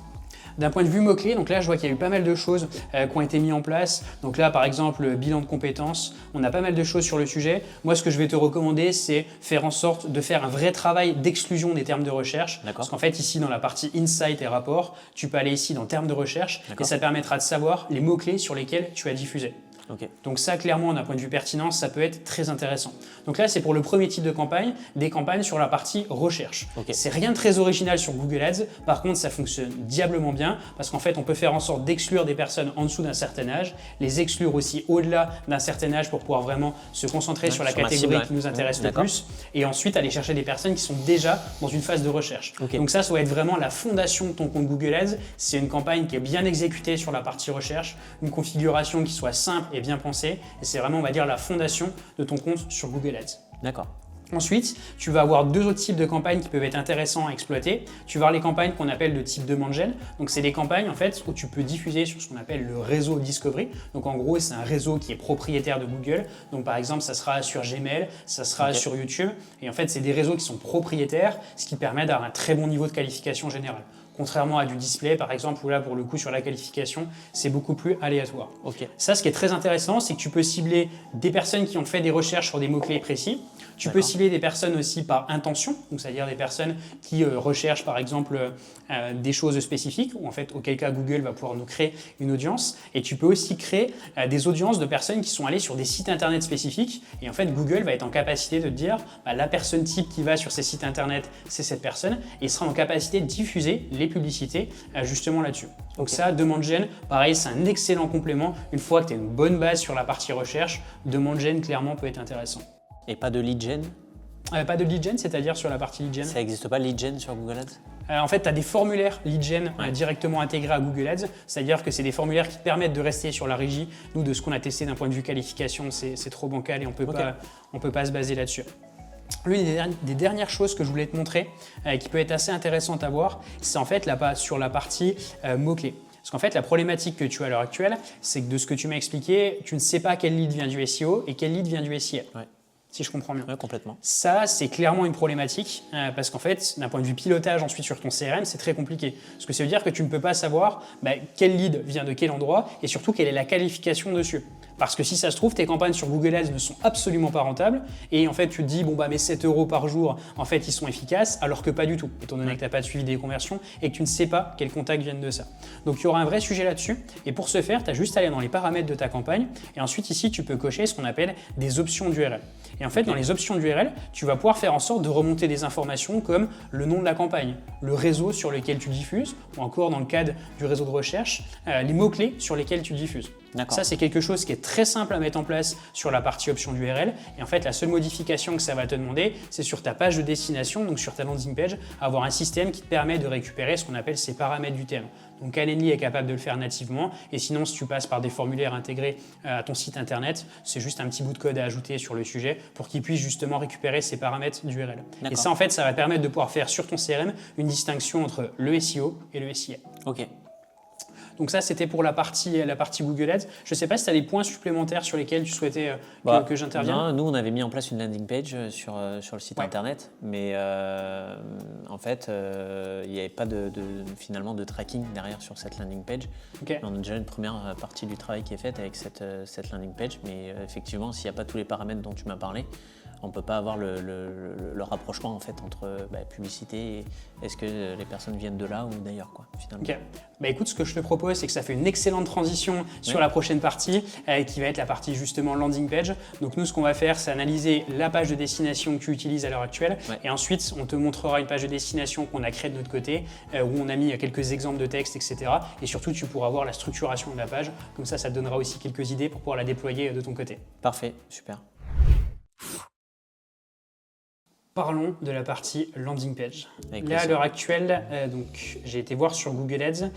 A: D'un point de vue mots-clés, donc là je vois qu'il y a eu pas mal de choses qui ont été mises en place. Donc là par exemple, bilan de compétences, on a pas mal de choses sur le sujet. Moi ce que je vais te recommander, c'est faire en sorte de faire un vrai travail d'exclusion des termes de recherche. Parce qu'en fait ici dans la partie insight et rapport, tu peux aller ici dans termes de recherche et ça permettra de savoir les mots-clés sur lesquels tu as diffusé.
B: Okay.
A: Donc ça, clairement, d'un point de vue pertinence, ça peut être très intéressant. Donc là, c'est pour le premier type de campagne, des campagnes sur la partie recherche. Okay. C'est rien de très original sur Google Ads. Par contre, ça fonctionne diablement bien parce qu'en fait, on peut faire en sorte d'exclure des personnes en dessous d'un certain âge, les exclure aussi au-delà d'un certain âge pour pouvoir vraiment se concentrer sur la catégorie qui nous intéresse le plus et ensuite aller chercher des personnes qui sont déjà dans une phase de recherche. Okay. Donc ça va être vraiment la fondation de ton compte Google Ads. C'est une campagne qui est bien exécutée sur la partie recherche, une configuration qui soit simple et bien pensé, et c'est vraiment, on va dire, la fondation de ton compte sur Google Ads.
B: D'accord.
A: Ensuite, tu vas avoir 2 autres types de campagnes qui peuvent être intéressants à exploiter. Tu vas avoir les campagnes qu'on appelle de type demande gen. Donc, c'est des campagnes en fait où tu peux diffuser sur ce qu'on appelle le réseau Discovery. Donc, en gros, c'est un réseau qui est propriétaire de Google. Donc, par exemple, ça sera sur Gmail, ça sera sur YouTube. Et en fait, c'est des réseaux qui sont propriétaires, ce qui permet d'avoir un très bon niveau de qualification générale. Contrairement à du display, par exemple, où là, pour le coup, sur la qualification, c'est beaucoup plus aléatoire.
B: Okay.
A: Ça, ce qui est très intéressant, c'est que tu peux cibler des personnes qui ont fait des recherches sur des mots-clés précis. Tu peux cibler des personnes aussi par intention, donc c'est-à-dire des personnes qui recherchent, par exemple, des choses spécifiques, ou en fait, auquel cas Google va pouvoir nous créer une audience. Et tu peux aussi créer des audiences de personnes qui sont allées sur des sites internet spécifiques. Et en fait, Google va être en capacité de te dire, la personne type qui va sur ces sites internet, c'est cette personne, et il sera en capacité de diffuser les publicités justement là-dessus. Donc ça, demande gen, pareil, c'est un excellent complément. Une fois que tu as une bonne base sur la partie recherche, demande gen clairement peut être intéressant.
B: Et pas de lead gen?
A: Pas de lead gen, c'est-à-dire sur la partie lead gen?
B: Ça n'existe pas lead gen sur Google Ads?
A: En fait, tu as des formulaires lead gen directement intégrés à Google Ads, c'est-à-dire que c'est des formulaires qui te permettent de rester sur la régie. Nous, de ce qu'on a testé d'un point de vue qualification, c'est trop bancal et on peut pas se baser là-dessus. L'une des dernières choses que je voulais te montrer, qui peut être assez intéressante à voir, c'est en fait sur la partie mots-clés. Parce qu'en fait, la problématique que tu as à l'heure actuelle, c'est que de ce que tu m'as expliqué, tu ne sais pas quel lead vient du SEO et quel lead vient du SIA. Si je comprends bien.
B: Oui, complètement.
A: Ça, c'est clairement une problématique parce qu'en fait, d'un point de vue pilotage ensuite sur ton CRM, c'est très compliqué. Parce que ça veut dire que tu ne peux pas savoir quel lead vient de quel endroit et surtout quelle est la qualification dessus. Parce que si ça se trouve, tes campagnes sur Google Ads ne sont absolument pas rentables et en fait tu te dis bon bah mes 7 € par jour en fait ils sont efficaces alors que pas du tout, étant donné que tu n'as pas de suivi des conversions et que tu ne sais pas quels contacts viennent de ça. Donc il y aura un vrai sujet là-dessus et pour ce faire, tu as juste à aller dans les paramètres de ta campagne et ensuite ici tu peux cocher ce qu'on appelle des options d'URL. Et en fait dans les options d'URL, tu vas pouvoir faire en sorte de remonter des informations comme le nom de la campagne, le réseau sur lequel tu diffuses ou encore dans le cadre du réseau de recherche, les mots-clés sur lesquels tu diffuses. Ça, c'est quelque chose qui est très simple à mettre en place sur la partie option d'URL. Et en fait, la seule modification que ça va te demander, c'est sur ta page de destination, donc sur ta landing page, avoir un système qui te permet de récupérer ce qu'on appelle ces paramètres du thème. Donc Calendly est capable de le faire nativement. Et sinon, si tu passes par des formulaires intégrés à ton site internet, c'est juste un petit bout de code à ajouter sur le sujet pour qu'il puisse justement récupérer ces paramètres d'URL. Et ça, en fait, ça va te permettre de pouvoir faire sur ton CRM une distinction entre le SEO et le SIA.
B: Ok.
A: Donc ça, c'était pour la partie Google Ads. Je ne sais pas si tu as des points supplémentaires sur lesquels tu souhaitais que j'intervienne.
B: Nous, on avait mis en place une landing page sur le site internet, mais en fait, il n'y avait pas finalement de tracking derrière sur cette landing page.
A: Okay.
B: On a déjà une première partie du travail qui est faite avec cette landing page, mais effectivement, s'il n'y a pas tous les paramètres dont tu m'as parlé, on ne peut pas avoir le rapprochement en fait, entre publicité et est-ce que les personnes viennent de là ou d'ailleurs, finalement.
A: Ok. Écoute, ce que je te propose, c'est que ça fait une excellente transition sur la prochaine partie, qui va être la partie justement landing page. Donc nous, ce qu'on va faire, c'est analyser la page de destination que tu utilises à l'heure actuelle. Et ensuite, on te montrera une page de destination qu'on a créée de notre côté, où on a mis quelques exemples de texte, etc. Et surtout, tu pourras voir la structuration de la page. Comme ça te donnera aussi quelques idées pour pouvoir la déployer de ton côté.
B: Parfait, super.
A: Parlons de la partie landing page. Là, à l'heure actuelle, donc, j'ai été voir sur Google Ads,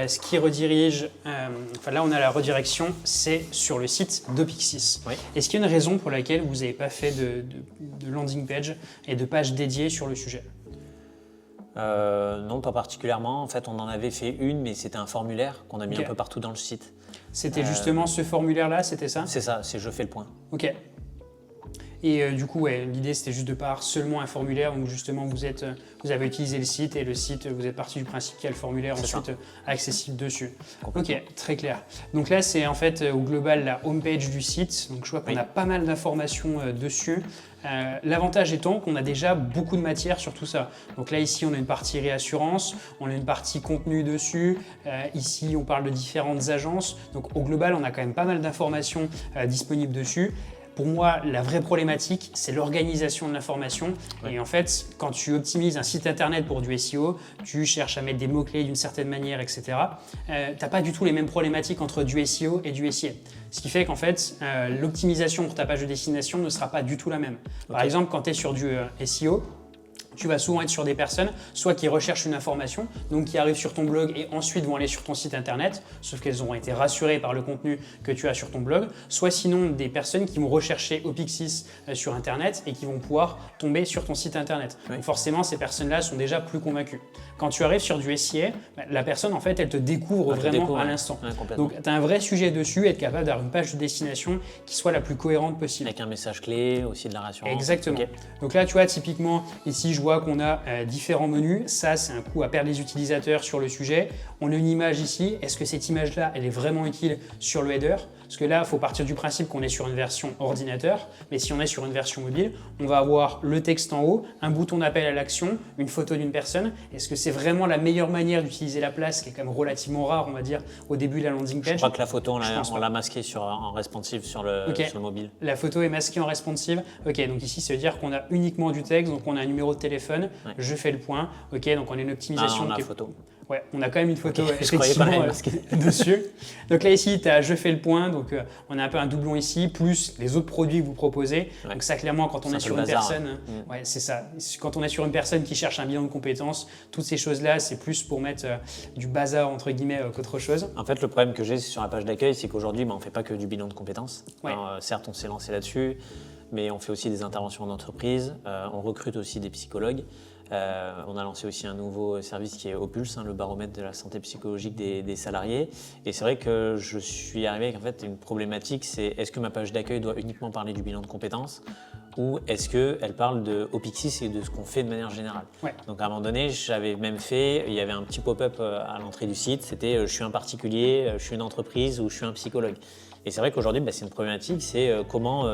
A: ce qui redirige, là on a la redirection, c'est sur le site d'Opixis.
B: Oui.
A: Est-ce qu'il y a une raison pour laquelle vous n'avez pas fait de landing page et de page dédiée sur le sujet?
B: Non, pas particulièrement. En fait, on en avait fait une, mais c'était un formulaire qu'on a mis un peu partout dans le site.
A: C'était justement ce formulaire-là, c'était ça?
B: C'est ça, c'est je fais le point.
A: Ok. Et du coup, l'idée c'était juste de pas seulement un formulaire, donc justement vous avez utilisé le site et le site, vous êtes parti du principe qu'il y a le formulaire ensuite accessible dessus. Ok, très clair. Donc là c'est en fait au global la homepage du site, donc je vois qu'on a pas mal d'informations dessus. L'avantage étant qu'on a déjà beaucoup de matière sur tout ça. Donc là ici on a une partie réassurance, on a une partie contenu dessus, ici on parle de différentes agences, donc au global on a quand même pas mal d'informations disponibles dessus. Pour moi, la vraie problématique, c'est l'organisation de l'information. Et en fait, quand tu optimises un site internet pour du SEO, tu cherches à mettre des mots-clés d'une certaine manière, etc. Tu n'as pas du tout les mêmes problématiques entre du SEO et du SIA. Ce qui fait qu'en fait, l'optimisation pour ta page de destination ne sera pas du tout la même. Par exemple, quand tu es sur du SEO, tu vas souvent être sur des personnes, soit qui recherchent une information, donc qui arrivent sur ton blog et ensuite vont aller sur ton site internet, sauf qu'elles auront été rassurées par le contenu que tu as sur ton blog, soit sinon des personnes qui vont rechercher Opixis sur internet et qui vont pouvoir tomber sur ton site internet. Donc forcément, ces personnes-là sont déjà plus convaincues. Quand tu arrives sur du SIA, la personne, en fait, elle te découvre vraiment à l'instant. Donc, tu as un vrai sujet dessus, être capable d'avoir une page de destination qui soit la plus cohérente possible.
B: Avec un message clé, aussi de la rassurance.
A: Exactement. Okay. Donc là, tu vois, typiquement, ici, je vois qu'on a différents menus. Ça, c'est un coup à perdre les utilisateurs sur le sujet. On a une image ici. Est-ce que cette image-là, elle est vraiment utile sur le header? Parce que là, il faut partir du principe qu'on est sur une version ordinateur. Mais si on est sur une version mobile, on va avoir le texte en haut, un bouton d'appel à l'action, une photo d'une personne. Est-ce que c'est vraiment la meilleure manière d'utiliser la place, qui est quand même relativement rare, on va dire, au début de la landing page?
B: Je crois que la photo, on l'a masquée en responsive sur le mobile.
A: La photo est masquée en responsive. Ok, donc ici, ça veut dire qu'on a uniquement du texte. Donc, on a un numéro de téléphone. Ouais. Je fais le point. Ok, donc on a une optimisation.
B: On a photo.
A: Ouais, on a quand même une photo effectivement dessus. Donc là ici, tu as je fais le point, donc on a un peu un doublon ici, plus les autres produits que vous proposez. Ouais. Donc ça clairement, quand on est sur une personne, ouais, c'est ça. Quand on est sur une personne qui cherche un bilan de compétences, toutes ces choses-là, c'est plus pour mettre du bazar entre guillemets qu'autre chose.
B: En fait, le problème que j'ai sur la page d'accueil, c'est qu'aujourd'hui, on ne fait pas que du bilan de compétences. Ouais. Alors, certes, on s'est lancé là-dessus, mais on fait aussi des interventions en entreprise, on recrute aussi des psychologues. On a lancé aussi un nouveau service qui est Opulse, le baromètre de la santé psychologique des salariés. Et c'est vrai que je suis arrivé avec en fait, une problématique, c'est est-ce que ma page d'accueil doit uniquement parler du bilan de compétences ou est-ce qu'elle parle de Opixis et de ce qu'on fait de manière générale? Ouais. Donc à un moment donné, j'avais même fait, il y avait un petit pop-up à l'entrée du site, c'était je suis un particulier, je suis une entreprise ou je suis un psychologue. Et c'est vrai qu'aujourd'hui, c'est une problématique, c'est comment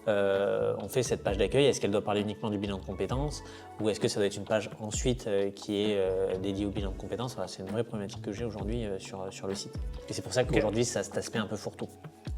B: on fait cette page d'accueil. Est-ce qu'elle doit parler uniquement du bilan de compétences ou est-ce que ça doit être une page ensuite qui est dédiée au bilan de compétences? Voilà, c'est une vraie problématique que j'ai aujourd'hui sur le site. Et c'est pour ça qu'aujourd'hui, ça a cet aspect un peu fourre-tout.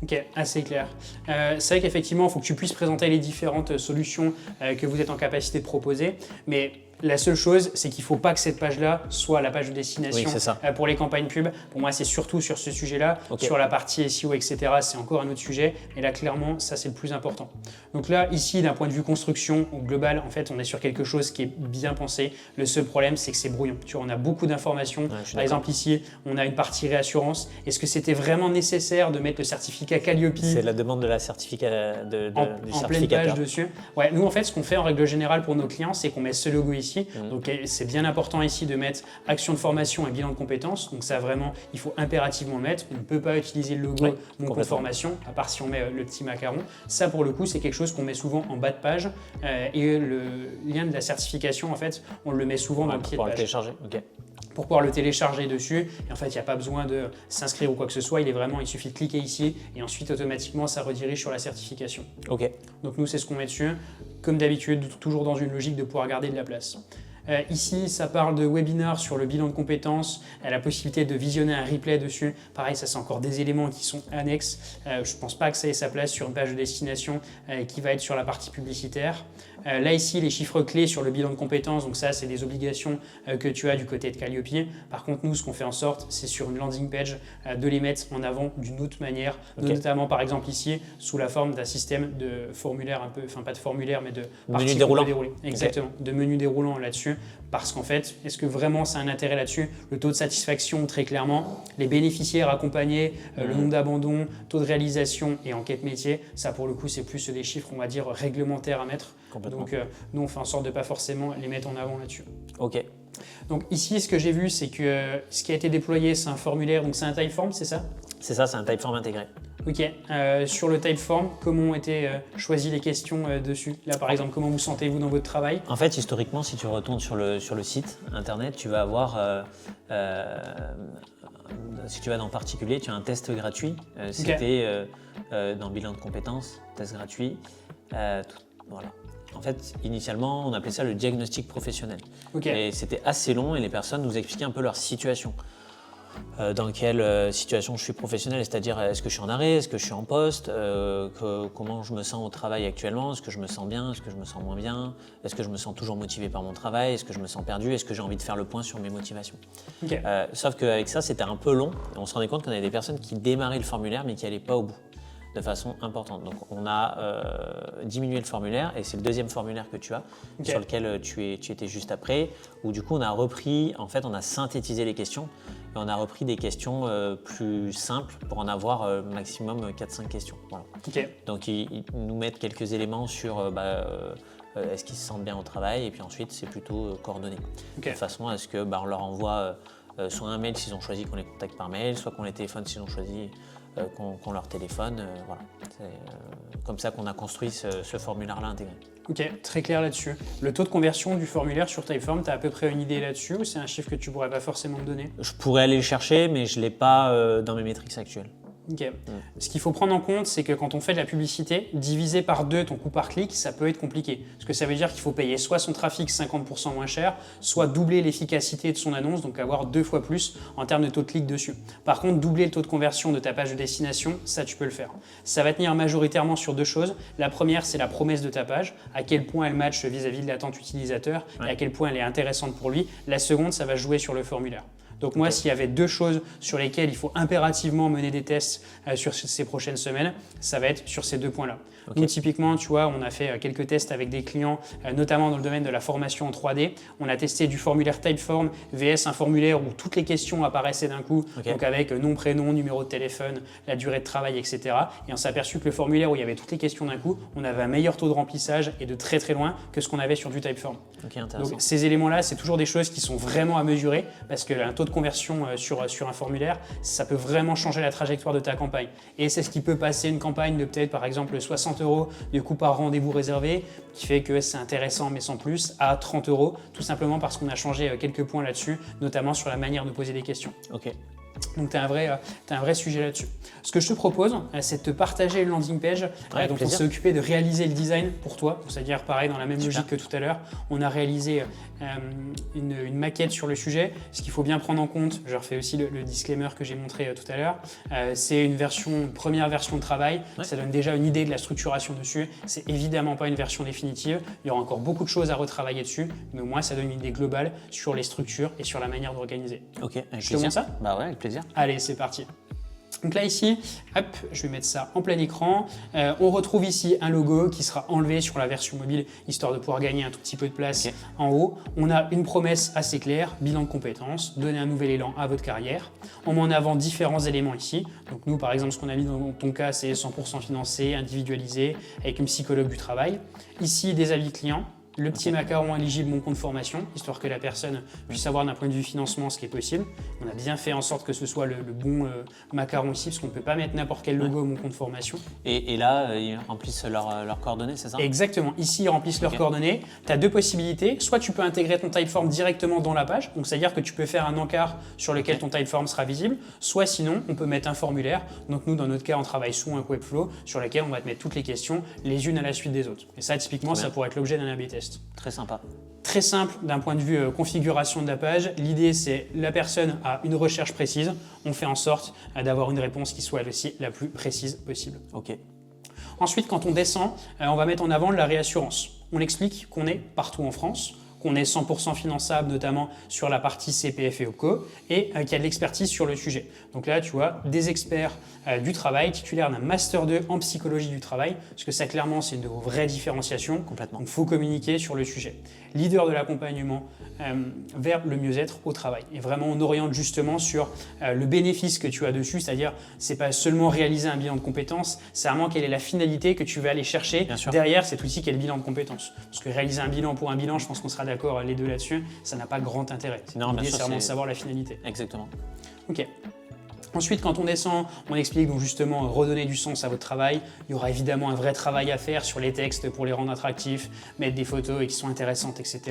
A: Ok, assez clair. C'est vrai qu'effectivement, il faut que tu puisses présenter les différentes solutions que vous êtes en capacité de proposer, mais la seule chose, c'est qu'il ne faut pas que cette page-là soit la page de destination pour les campagnes pub. Pour moi, c'est surtout sur ce sujet-là. Sur la partie SEO, etc., c'est encore un autre sujet. Et là, clairement, ça, c'est le plus important. Donc là, ici, d'un point de vue construction, au global, en fait, on est sur quelque chose qui est bien pensé. Le seul problème, c'est que c'est brouillon. Tu vois, on a beaucoup d'informations. Par exemple, ici, on a une partie réassurance. Est-ce que c'était vraiment nécessaire de mettre le certificat Calliope?
B: C'est la demande de la certificat du
A: en pleine page dessus. Ouais, nous, en fait, ce qu'on fait en règle générale pour nos clients, c'est qu'on met ce logo ici. Donc c'est bien important ici de mettre action de formation et bilan de compétences. Donc ça vraiment, il faut impérativement le mettre. On ne peut pas utiliser le logo mon compte formation, à part si on met le petit macaron. Ça pour le coup, c'est quelque chose qu'on met souvent en bas de page. Et le lien de la certification, en fait, on le met souvent dans le pied de page.
B: Pour le télécharger,
A: pour pouvoir le télécharger dessus. Et en fait, il n'y a pas besoin de s'inscrire ou quoi que ce soit. Il suffit de cliquer ici et ensuite automatiquement ça redirige sur la certification. Donc nous, c'est ce qu'on met dessus. Comme d'habitude, toujours dans une logique de pouvoir garder de la place. Ici, ça parle de webinaire sur le bilan de compétences, la possibilité de visionner un replay dessus. Pareil, ça c'est encore des éléments qui sont annexes. Je ne pense pas que ça ait sa place sur une page de destination qui va être sur la partie publicitaire. Là ici, les chiffres clés sur le bilan de compétences, donc ça c'est des obligations que tu as du côté de Calliope. Par contre, nous, ce qu'on fait en sorte, c'est sur une landing page de les mettre en avant d'une autre manière, notamment par exemple ici, sous la forme d'un système de formulaire un peu, enfin pas de formulaire, mais de
B: menu déroulant.
A: Exactement, de menu déroulant là-dessus. Parce qu'en fait, est-ce que vraiment ça a un intérêt là-dessus? Le taux de satisfaction, très clairement, les bénéficiaires accompagnés, le nombre d'abandons, taux de réalisation et enquête métier, ça pour le coup, c'est plus des chiffres, on va dire, réglementaires à mettre. Donc nous, on fait en sorte de ne pas forcément les mettre en avant là-dessus. Donc ici, ce que j'ai vu, c'est que ce qui a été déployé, c'est un formulaire, donc c'est un Typeform, c'est ça?
B: C'est ça, c'est un Typeform intégré.
A: Sur le Typeform, comment ont été choisies les questions dessus? Là, par exemple, comment vous sentez-vous dans votre travail?
B: En fait, historiquement, si tu retournes sur le site internet, tu vas avoir, si tu vas dans particulier, tu as un test gratuit. C'était dans bilan de compétences, test gratuit. Voilà. En fait, initialement, on appelait ça le diagnostic professionnel. Et c'était assez long et les personnes nous expliquaient un peu leur situation. Dans quelle situation je suis professionnel, c'est-à-dire est-ce que je suis en arrêt, est-ce que je suis en poste, comment je me sens au travail actuellement, est-ce que je me sens bien, est-ce que je me sens moins bien, est-ce que je me sens toujours motivé par mon travail, est-ce que je me sens perdu, est-ce que j'ai envie de faire le point sur mes motivations. Sauf qu'avec ça, c'était un peu long et on se rendait compte qu'on avait des personnes qui démarraient le formulaire mais qui n'allaient pas au bout de façon importante. Donc on a diminué le formulaire et c'est le deuxième formulaire que tu as, sur lequel tu étais juste après, où du coup on a repris, en fait on a synthétisé les questions et on a repris des questions plus simples pour en avoir maximum 4-5 questions. Voilà. Donc ils nous mettent quelques éléments sur est-ce qu'ils se sentent bien au travail et puis ensuite c'est plutôt coordonné. De façon à ce que on leur envoie soit un mail s'ils ont choisi qu'on les contacte par mail, soit qu'on les téléphone s'ils ont choisi qu'on leur téléphone. Voilà. C'est comme ça qu'on a construit ce formulaire-là intégré.
A: Très clair là-dessus. Le taux de conversion du formulaire sur Typeform, tu as à peu près une idée là-dessus ou c'est un chiffre que tu pourrais pas forcément me donner?
B: Je pourrais aller le chercher, mais je ne l'ai pas dans mes métriques actuelles.
A: Ce qu'il faut prendre en compte, c'est que quand on fait de la publicité, diviser par 2 ton coût par clic, ça peut être compliqué. Parce que ça veut dire qu'il faut payer soit son trafic 50% moins cher, soit doubler l'efficacité de son annonce, donc avoir 2 fois plus en termes de taux de clic dessus. Par contre, doubler le taux de conversion de ta page de destination, ça tu peux le faire. Ça va tenir majoritairement sur 2 choses. La première, c'est la promesse de ta page, à quel point elle match vis-à-vis de l'attente utilisateur et à quel point elle est intéressante pour lui. La seconde, ça va jouer sur le formulaire. Donc moi, s'il y avait 2 choses sur lesquelles il faut impérativement mener des tests sur ces prochaines semaines, ça va être sur ces 2 points-là. Nous, typiquement, tu vois, on a fait quelques tests avec des clients, notamment dans le domaine de la formation en 3D. On a testé du formulaire Typeform VS un formulaire où toutes les questions apparaissaient d'un coup, donc avec nom, prénom, numéro de téléphone, la durée de travail, etc. Et on s'est aperçu que le formulaire où il y avait toutes les questions d'un coup, on avait un meilleur taux de remplissage et de très très loin que ce qu'on avait sur du Typeform. Donc ces éléments-là, c'est toujours des choses qui sont vraiment à mesurer parce qu'un taux de conversion sur un formulaire, ça peut vraiment changer la trajectoire de ta campagne. Et c'est ce qui peut passer une campagne de peut-être par exemple 60 € de coût par rendez-vous réservé, qui fait que c'est intéressant mais sans plus, à 30 €, tout simplement parce qu'on a changé quelques points là-dessus, notamment sur la manière de poser des questions. Donc, tu as un vrai sujet là-dessus. Ce que je te propose, c'est de te partager une landing page. Donc, on s'est occupé de réaliser le design pour toi. C'est-à-dire, pareil, dans la même logique que tout à l'heure, on a réalisé une maquette sur le sujet. Ce qu'il faut bien prendre en compte, je refais aussi le disclaimer que j'ai montré tout à l'heure, c'est une première version de travail. Ça donne déjà une idée de la structuration dessus. C'est évidemment pas une version définitive. Il y aura encore beaucoup de choses à retravailler dessus, mais au moins, ça donne une idée globale sur les structures et sur la manière d'organiser.
B: Ok, avec
A: je te montre ça?
B: Bah ouais, avec plaisir.
A: Allez, c'est parti. Donc là ici, hop, je vais mettre ça en plein écran. On retrouve ici un logo qui sera enlevé sur la version mobile, histoire de pouvoir gagner un tout petit peu de place en haut. On a une promesse assez claire, bilan de compétences, donner un nouvel élan à votre carrière. On met en avant différents éléments ici. Donc nous, par exemple, ce qu'on a mis dans ton cas, c'est 100% financé, individualisé, avec une psychologue du travail. Ici, des avis clients. Le petit macaron éligible mon compte formation, histoire que la personne puisse savoir d'un point de vue financement ce qui est possible. On a bien fait en sorte que ce soit le bon macaron ici, parce qu'on ne peut pas mettre n'importe quel logo mon compte formation.
B: Et là, ils remplissent leurs coordonnées, c'est ça?
A: Exactement. Ici, ils remplissent leurs coordonnées. Tu as deux possibilités. Soit tu peux intégrer ton Typeform directement dans la page, donc c'est-à-dire que tu peux faire un encart sur lequel ton Typeform sera visible. Soit sinon, on peut mettre un formulaire. Donc nous, dans notre cas, on travaille sous un Webflow sur lequel on va te mettre toutes les questions les unes à la suite des autres. Et ça, typiquement, ça pourrait être l'objet d'un A/B test.
B: Très sympa.
A: Très simple d'un point de vue configuration de la page. L'idée, c'est la personne a une recherche précise. On fait en sorte d'avoir une réponse qui soit elle aussi la plus précise possible.
B: Ok.
A: Ensuite, quand on descend, on va mettre en avant la réassurance. On explique qu'on est partout en France, qu'on est 100% finançable, notamment sur la partie CPF et OPCO, et qu'il y a de l'expertise sur le sujet. Donc là, tu vois, des experts du travail, titulaires d'un Master 2 en psychologie du travail, parce que ça, clairement, c'est une vraie différenciation.
B: Complètement.
A: Donc, il faut communiquer sur le sujet. Leader de l'accompagnement vers le mieux-être au travail. Et vraiment, on oriente justement sur le bénéfice que tu as dessus, c'est-à-dire, c'est pas seulement réaliser un bilan de compétences, c'est vraiment quelle est la finalité que tu vas aller chercher derrière cet outil qui est le bilan de compétences. Parce que réaliser un bilan pour un bilan, je pense qu'on sera d'accord les deux là-dessus, ça n'a pas grand intérêt. L'idée, c'est vraiment de savoir la finalité.
B: Exactement.
A: Ok. Ensuite, quand on descend, on explique donc justement redonner du sens à votre travail. Il y aura évidemment un vrai travail à faire sur les textes pour les rendre attractifs, mettre des photos et qui sont intéressantes, etc.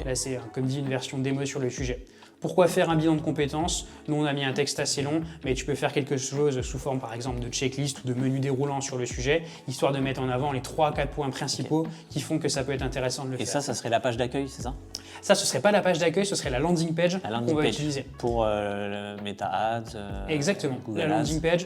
A: Là, c'est comme dit une version démo sur le sujet. Pourquoi faire un bilan de compétences? Nous, on a mis un texte assez long, mais tu peux faire quelque chose sous forme, par exemple, de checklist ou de menu déroulant sur le sujet, histoire de mettre en avant les 3 à 4 points principaux qui font que ça peut être intéressant de le faire.
B: Et ça serait la page d'accueil, c'est ça?
A: Ça, ce serait pas la page d'accueil, ce serait la landing page qu'on va utiliser.
B: Pour le Meta Ads,
A: exactement,
B: Google
A: la landing page.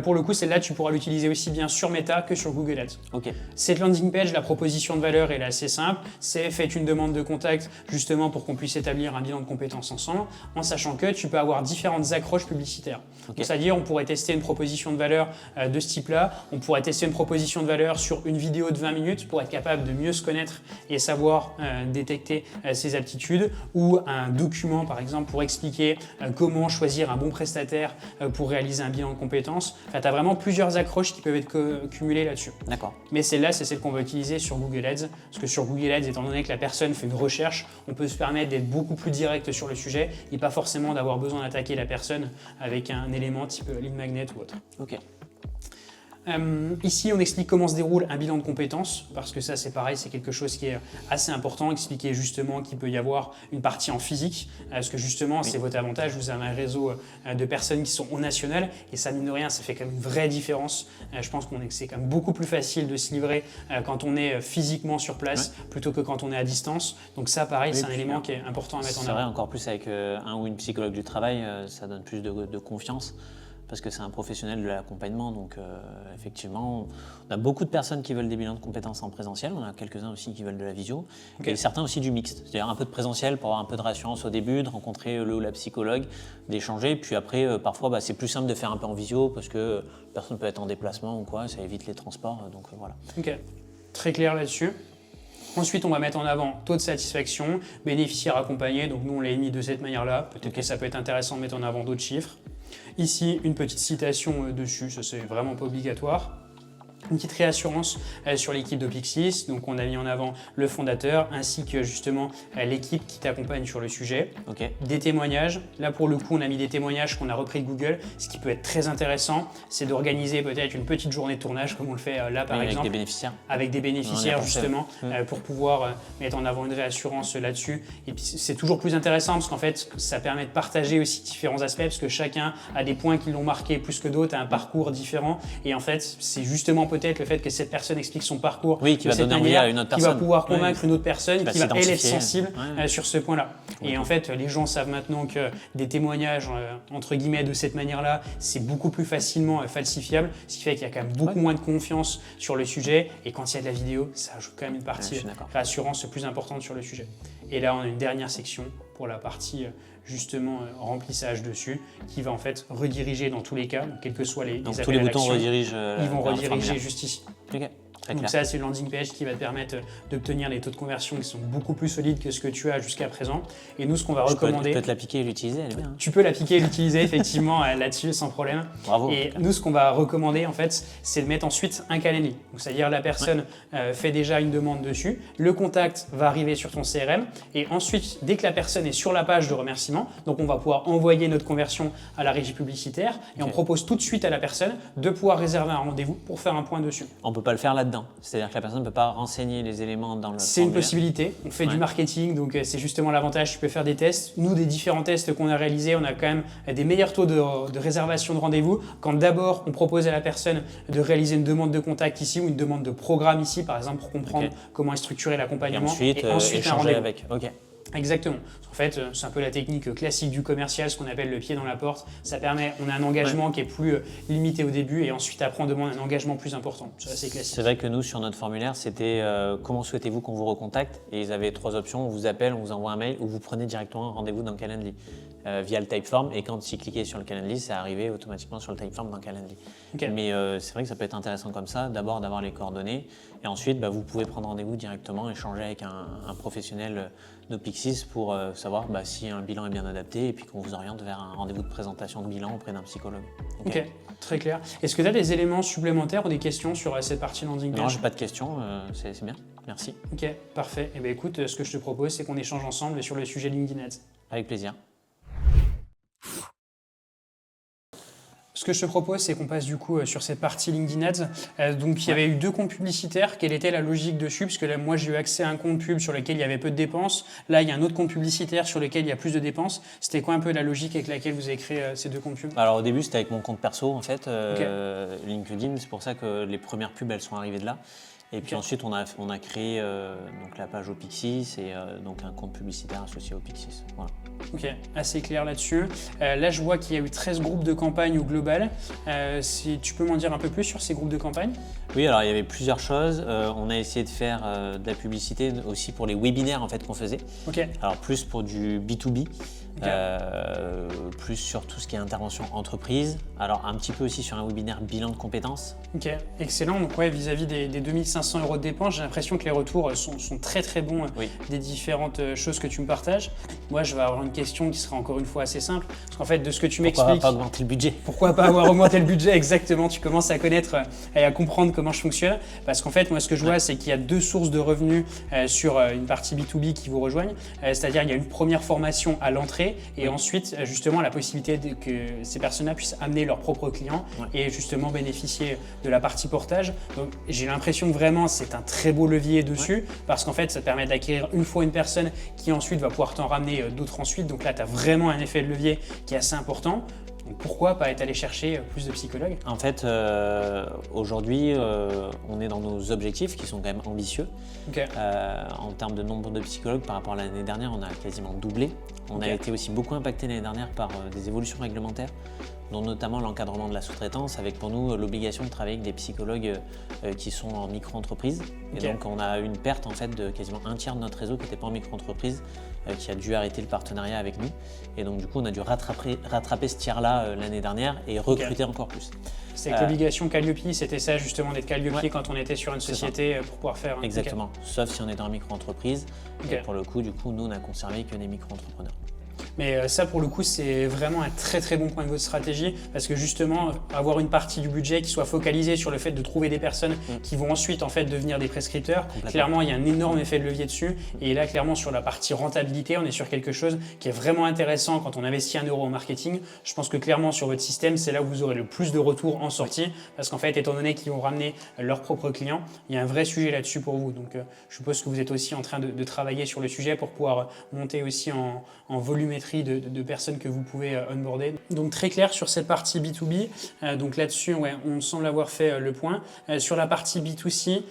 A: Pour le coup, celle-là, tu pourras l'utiliser aussi bien sur Meta que sur Google Ads.
B: Ok.
A: Cette landing page, la proposition de valeur, elle est assez simple. C'est faites une demande de contact justement pour qu'on puisse établir un bilan de compétences ensemble, en sachant que tu peux avoir différentes accroches publicitaires. C'est-à-dire, on pourrait tester une proposition de valeur de ce type-là. On pourrait tester une proposition de valeur sur une vidéo de 20 minutes pour être capable de mieux se connaître et savoir détecter ses aptitudes, ou un document par exemple pour expliquer comment choisir un bon prestataire pour réaliser un bilan de compétences. Enfin, tu as vraiment plusieurs accroches qui peuvent être cumulées là-dessus.
B: D'accord.
A: Mais celle-là, c'est celle qu'on va utiliser sur Google Ads, parce que sur Google Ads, étant donné que la personne fait une recherche, on peut se permettre d'être beaucoup plus direct sur le sujet et pas forcément d'avoir besoin d'attaquer la personne avec un élément type lead magnet ou autre.
B: Ok.
A: Ici, on explique comment se déroule un bilan de compétences, parce que ça, c'est pareil, c'est quelque chose qui est assez important. Expliquer justement qu'il peut y avoir une partie en physique, parce que justement, c'est votre avantage. Vous avez un réseau de personnes qui sont au national, et ça, mine de rien, ça fait quand même une vraie différence. Je pense que c'est quand même beaucoup plus facile de se livrer quand on est physiquement sur place, plutôt que quand on est à distance. Donc ça, pareil, c'est un élément qui est important à mettre en avant.
B: C'est vrai, encore plus avec un ou une psychologue du travail, ça donne plus de confiance. Parce que c'est un professionnel de l'accompagnement, donc effectivement, on a beaucoup de personnes qui veulent des bilans de compétences en présentiel, on a quelques-uns aussi qui veulent de la visio, et certains aussi du mixte, c'est-à-dire un peu de présentiel pour avoir un peu de rassurance au début, de rencontrer le ou la psychologue, d'échanger, puis après, parfois, c'est plus simple de faire un peu en visio, parce que personne peut être en déplacement ou quoi, ça évite les transports, donc voilà.
A: Ok, très clair là-dessus. Ensuite, on va mettre en avant taux de satisfaction, bénéficiaire accompagné, donc nous on l'a mis de cette manière-là, peut-être que ça peut être intéressant de mettre en avant d'autres chiffres. Ici, une petite citation dessus, ça c'est vraiment pas obligatoire. Une petite réassurance sur l'équipe d'Opixis. Donc on a mis en avant le fondateur ainsi que justement l'équipe qui t'accompagne sur le sujet.
B: Ok.
A: Des témoignages. Là pour le coup on a mis des témoignages qu'on a repris de Google. Ce qui peut être très intéressant, c'est d'organiser peut-être une petite journée de tournage comme on le fait là par exemple.
B: Avec des bénéficiaires.
A: Avec des bénéficiaires justement pour pouvoir mettre en avant une réassurance là-dessus. Et puis c'est toujours plus intéressant parce qu'en fait ça permet de partager aussi différents aspects parce que chacun a des points qui l'ont marqué plus que d'autres, a un parcours différent. Et en fait c'est justement peut-être le fait que cette personne explique son parcours
B: qui va donner envie à une autre personne.
A: Qui va pouvoir convaincre une autre personne qui va elle être sensible sur ce point-là.
B: Okay.
A: Et en fait, les gens savent maintenant que des témoignages, entre guillemets, de cette manière-là, c'est beaucoup plus facilement falsifiable, ce qui fait qu'il y a quand même beaucoup moins de confiance sur le sujet. Et quand il y a de la vidéo, ça ajoute quand même une partie réassurance plus importante sur le sujet. Et là, on a une dernière section pour la partie justement remplissage dessus, qui va en fait rediriger dans tous les cas, quels que soient les
B: tous les boutons redirigent.
A: Ils vont rediriger juste ici.
B: Okay.
A: Donc ça, c'est une landing page qui va te permettre d'obtenir des taux de conversion qui sont beaucoup plus solides que ce que tu as jusqu'à présent. Et nous, ce qu'on va recommander...
B: Tu peux te la piquer et l'utiliser, elle est bien.
A: Tu peux la piquer et l'utiliser, effectivement, là-dessus, sans problème.
B: Bravo.
A: Et nous, ce qu'on va recommander, en fait, c'est de mettre ensuite un Calendly. Donc, c'est-à-dire la personne fait déjà une demande dessus, le contact va arriver sur ton CRM, et ensuite, dès que la personne est sur la page de remerciement, donc on va pouvoir envoyer notre conversion à la régie publicitaire, et on propose tout de suite à la personne de pouvoir réserver un rendez-vous pour faire un point dessus.
B: On ne peut pas le faire là-dedans. C'est-à-dire que la personne ne peut pas renseigner les éléments dans le
A: C'est une possibilité. On fait du marketing, donc c'est justement l'avantage. Tu peux faire des tests. Nous, des différents tests qu'on a réalisés, on a quand même des meilleurs taux de réservation de rendez-vous. Quand d'abord, on propose à la personne de réaliser une demande de contact ici ou une demande de programme ici, par exemple, pour comprendre comment est structuré l'accompagnement.
B: Et ensuite un rendez-vous. Avec.
A: Exactement. En fait, c'est un peu la technique classique du commercial, ce qu'on appelle le pied dans la porte. Ça permet, on a un engagement qui est plus limité au début et ensuite après on demande un engagement plus important. C'est assez classique.
B: C'est vrai que nous, sur notre formulaire, c'était comment souhaitez-vous qu'on vous recontacte? Et ils avaient 3 options, on vous appelle, on vous envoie un mail ou vous prenez directement un rendez-vous dans Calendly via le Typeform. Et quand ils cliquaient sur le Calendly, c'est arrivé automatiquement sur le Typeform dans Calendly. Mais c'est vrai que ça peut être intéressant comme ça, d'abord d'avoir les coordonnées et ensuite vous pouvez prendre rendez-vous directement, échanger avec un professionnel d'Opixis pour savoir si un bilan est bien adapté et puis qu'on vous oriente vers un rendez-vous de présentation de bilan auprès d'un psychologue.
A: Ok, très clair. Est-ce que tu as des éléments supplémentaires ou des questions sur cette partie landing page?
B: Non, j'ai pas de questions, c'est bien, merci.
A: Ok, parfait. Et écoute, ce que je te propose, c'est qu'on échange ensemble sur le sujet LinkedIn Ads.
B: Avec plaisir.
A: Ce que je te propose, c'est qu'on passe du coup sur cette partie LinkedIn Ads. Donc il y avait eu 2 comptes publicitaires. Quelle était la logique dessus? Parce que là, moi, j'ai eu accès à un compte pub sur lequel il y avait peu de dépenses. Là, il y a un autre compte publicitaire sur lequel il y a plus de dépenses. C'était quoi un peu la logique avec laquelle vous avez créé ces 2 comptes pubs?
B: Alors au début, c'était avec mon compte perso en fait, LinkedIn. C'est pour ça que les premières pubs, elles sont arrivées de là. Et puis ensuite, on a créé donc la page Opixis et donc un compte publicitaire associé à Opixis. Voilà.
A: Ok, assez clair là-dessus. Là, je vois qu'il y a eu 13 groupes de campagne au global. Si tu peux m'en dire un peu plus sur ces groupes de campagne?
B: Oui, alors il y avait plusieurs choses. On a essayé de faire de la publicité aussi pour les webinaires en fait qu'on faisait. Alors plus pour du B2B. Plus sur tout ce qui est intervention entreprise, alors un petit peu aussi sur un webinaire bilan de compétences.
A: Ok, excellent. Donc vis-à-vis des 2500 € de dépenses, j'ai l'impression que les retours sont très très bons des différentes choses que tu me partages. Moi, je vais avoir une question qui sera encore une fois assez simple, parce qu'en fait, de ce que tu m'expliques...
B: Pourquoi pas augmenter le budget?
A: Pourquoi pas avoir augmenté le budget? Exactement, tu commences à connaître et à comprendre comment je fonctionne, parce qu'en fait, moi, ce que je vois, c'est qu'il y a 2 sources de revenus sur une partie B2B qui vous rejoignent, c'est-à-dire il y a une première formation à l'entrée, et ensuite, justement, la possibilité que ces personnes-là puissent amener leurs propres clients et justement bénéficier de la partie portage. Donc, j'ai l'impression que vraiment, c'est un très beau levier dessus parce qu'en fait, ça te permet d'acquérir une fois une personne qui ensuite va pouvoir t'en ramener d'autres ensuite. Donc là, tu as vraiment un effet de levier qui est assez important. Donc, pourquoi pas être allé chercher plus de psychologues?
B: En fait, aujourd'hui, on est dans nos objectifs qui sont quand même ambitieux. En termes de nombre de psychologues par rapport à l'année dernière, on a quasiment doublé. On a été aussi beaucoup impacté l'année dernière par des évolutions réglementaires, dont notamment l'encadrement de la sous-traitance, avec pour nous l'obligation de travailler avec des psychologues qui sont en micro-entreprise. Et donc on a une perte en fait de quasiment un tiers de notre réseau qui n'était pas en micro-entreprise, qui a dû arrêter le partenariat avec nous. Et donc du coup on a dû rattraper ce tiers-là l'année dernière et recruter encore plus.
A: C'est que l'obligation Calliope, c'était ça justement d'être Calliope quand on était sur une société pour pouvoir faire...
B: Exactement, sauf si on était en micro-entreprise. Et pour le coup, du coup, nous on a conservé que des micro-entrepreneurs.
A: Mais ça, pour le coup, c'est vraiment un très très bon point de votre stratégie parce que justement, avoir une partie du budget qui soit focalisée sur le fait de trouver des personnes qui vont ensuite en fait devenir des prescripteurs, clairement, il y a un énorme effet de levier dessus. Et là, clairement, sur la partie rentabilité, on est sur quelque chose qui est vraiment intéressant quand on investit 1 euro en marketing. Je pense que clairement, sur votre système, c'est là où vous aurez le plus de retours en sortie parce qu'en fait, étant donné qu'ils vont ramener leurs propres clients, il y a un vrai sujet là-dessus pour vous. Donc, je suppose que vous êtes aussi en train de travailler sur le sujet pour pouvoir monter aussi en volumétrie de personnes que vous pouvez onboarder. Donc, très clair sur cette partie B2B. Donc là-dessus, ouais, on semble avoir fait le point. Sur la partie B2C,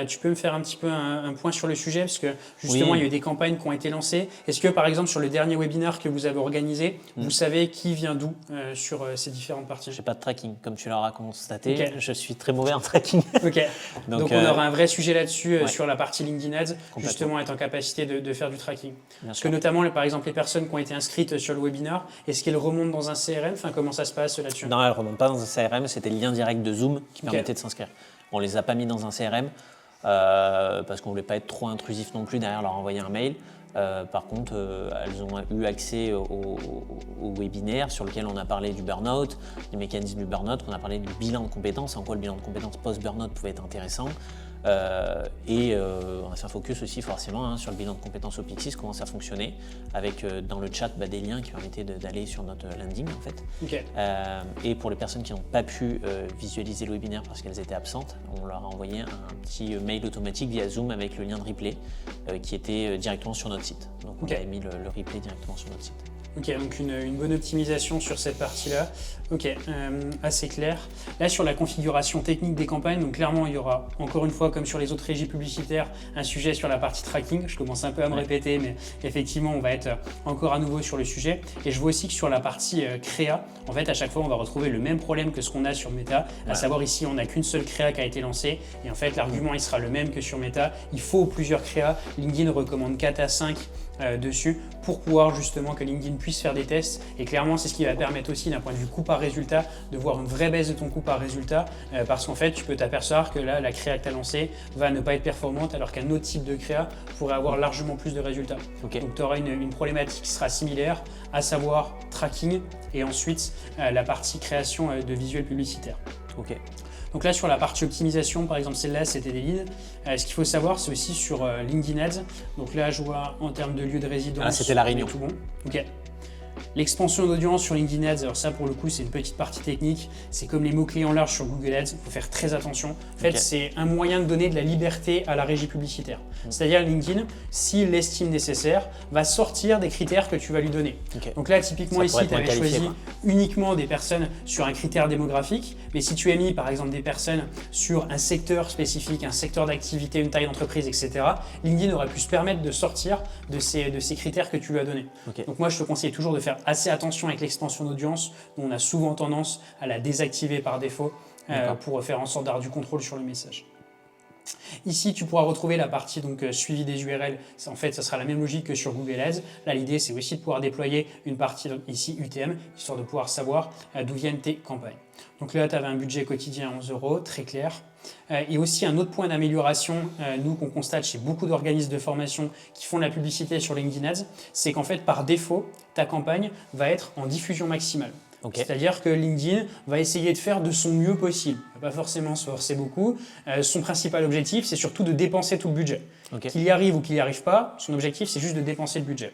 A: tu peux me faire un petit peu un point sur le sujet parce que justement, il y a eu des campagnes qui ont été lancées. Est-ce que par exemple, sur le dernier webinaire que vous avez organisé, vous savez qui vient d'où sur ces différentes parties?
B: Je n'ai pas de tracking, comme tu l'auras constaté.
A: Okay.
B: Je suis très mauvais en tracking.
A: Ok. Donc on aura un vrai sujet là-dessus sur la partie LinkedIn Ads, justement être en capacité de faire du tracking. Parce que notamment, par exemple, les personnes qui ont été inscrites sur le webinaire, est-ce qu'elles remontent dans un CRM? Enfin, comment ça se passe là-dessus?
B: Non, elles ne remontent pas dans un CRM. C'était le lien direct de Zoom qui permettait de s'inscrire. On ne les a pas mis dans un CRM parce qu'on ne voulait pas être trop intrusif non plus derrière leur envoyer un mail. Par contre, elles ont eu accès au webinaire sur lequel on a parlé du burn-out, des mécanismes du burn-out, on a parlé du bilan de compétences, en quoi le bilan de compétences post-burn-out pouvait être intéressant. On va faire focus aussi forcément sur le bilan de compétences au Pixis, comment ça fonctionnait, avec dans le chat des liens qui permettaient d'aller sur notre landing en fait.
A: Okay.
B: Et pour les personnes qui n'ont pas pu visualiser le webinaire parce qu'elles étaient absentes, on leur a envoyé un petit mail automatique via Zoom avec le lien de replay qui était directement sur notre site. Donc on avait mis le replay directement sur notre site.
A: Ok, donc une bonne optimisation sur cette partie-là. Ok, assez clair. Là, sur la configuration technique des campagnes, donc clairement, il y aura, encore une fois, comme sur les autres régies publicitaires, un sujet sur la partie tracking. Je commence un peu à me répéter, mais effectivement, on va être encore à nouveau sur le sujet. Et je vois aussi que sur la partie créa, en fait, à chaque fois, on va retrouver le même problème que ce qu'on a sur Meta, à savoir ici, on n'a qu'une seule créa qui a été lancée. Et en fait, l'argument, il sera le même que sur Meta. Il faut plusieurs créas. LinkedIn recommande 4 à 5 dessus pour pouvoir justement que LinkedIn puisse faire des tests et clairement c'est ce qui va permettre aussi d'un point de vue coût par résultat de voir une vraie baisse de ton coût par résultat parce qu'en fait tu peux t'apercevoir que là la créa que tu as lancée va ne pas être performante alors qu'un autre type de créa pourrait avoir largement plus de résultats. Donc tu auras une problématique qui sera similaire, à savoir tracking et ensuite la partie création de visuels publicitaires. Donc là, sur la partie optimisation, par exemple, celle-là, c'était des leads. Ce qu'il faut savoir, c'est aussi sur LinkedIn Ads. Donc là, je vois en termes de lieu de résidence.
B: Ah, c'était la Réunion.
A: Tout bon. Ok. L'expansion d'audience sur LinkedIn Ads, alors ça pour le coup c'est une petite partie technique, c'est comme les mots-clés en large sur Google Ads, il faut faire très attention. En fait c'est un moyen de donner de la liberté à la régie publicitaire. C'est-à-dire LinkedIn, s'il l'estime nécessaire, va sortir des critères que tu vas lui donner. Donc là typiquement ici tu avais choisi uniquement des personnes sur un critère démographique, mais si tu as mis par exemple des personnes sur un secteur spécifique, un secteur d'activité, une taille d'entreprise, etc., LinkedIn aurait pu se permettre de sortir de ces critères que tu lui as donnés. Donc moi je te conseille toujours de faire assez attention avec l'expansion d'audience. On a souvent tendance à la désactiver par défaut pour faire en sorte d'avoir du contrôle sur le message. Ici, tu pourras retrouver la partie donc, suivi des URL. En fait, ça sera la même logique que sur Google Ads. Là, l'idée, c'est aussi de pouvoir déployer une partie donc, ici UTM, histoire de pouvoir savoir d'où viennent tes campagnes. Donc là, tu avais un budget quotidien à 11 €, très clair. Et aussi un autre point d'amélioration, nous qu'on constate chez beaucoup d'organismes de formation qui font de la publicité sur LinkedIn Ads, c'est qu'en fait, par défaut, ta campagne va être en diffusion maximale. C'est-à-dire que LinkedIn va essayer de faire de son mieux possible. Il ne va pas forcément se forcer beaucoup. Son principal objectif, c'est surtout de dépenser tout le budget. Qu'il y arrive ou qu'il n'y arrive pas, son objectif, c'est juste de dépenser le budget.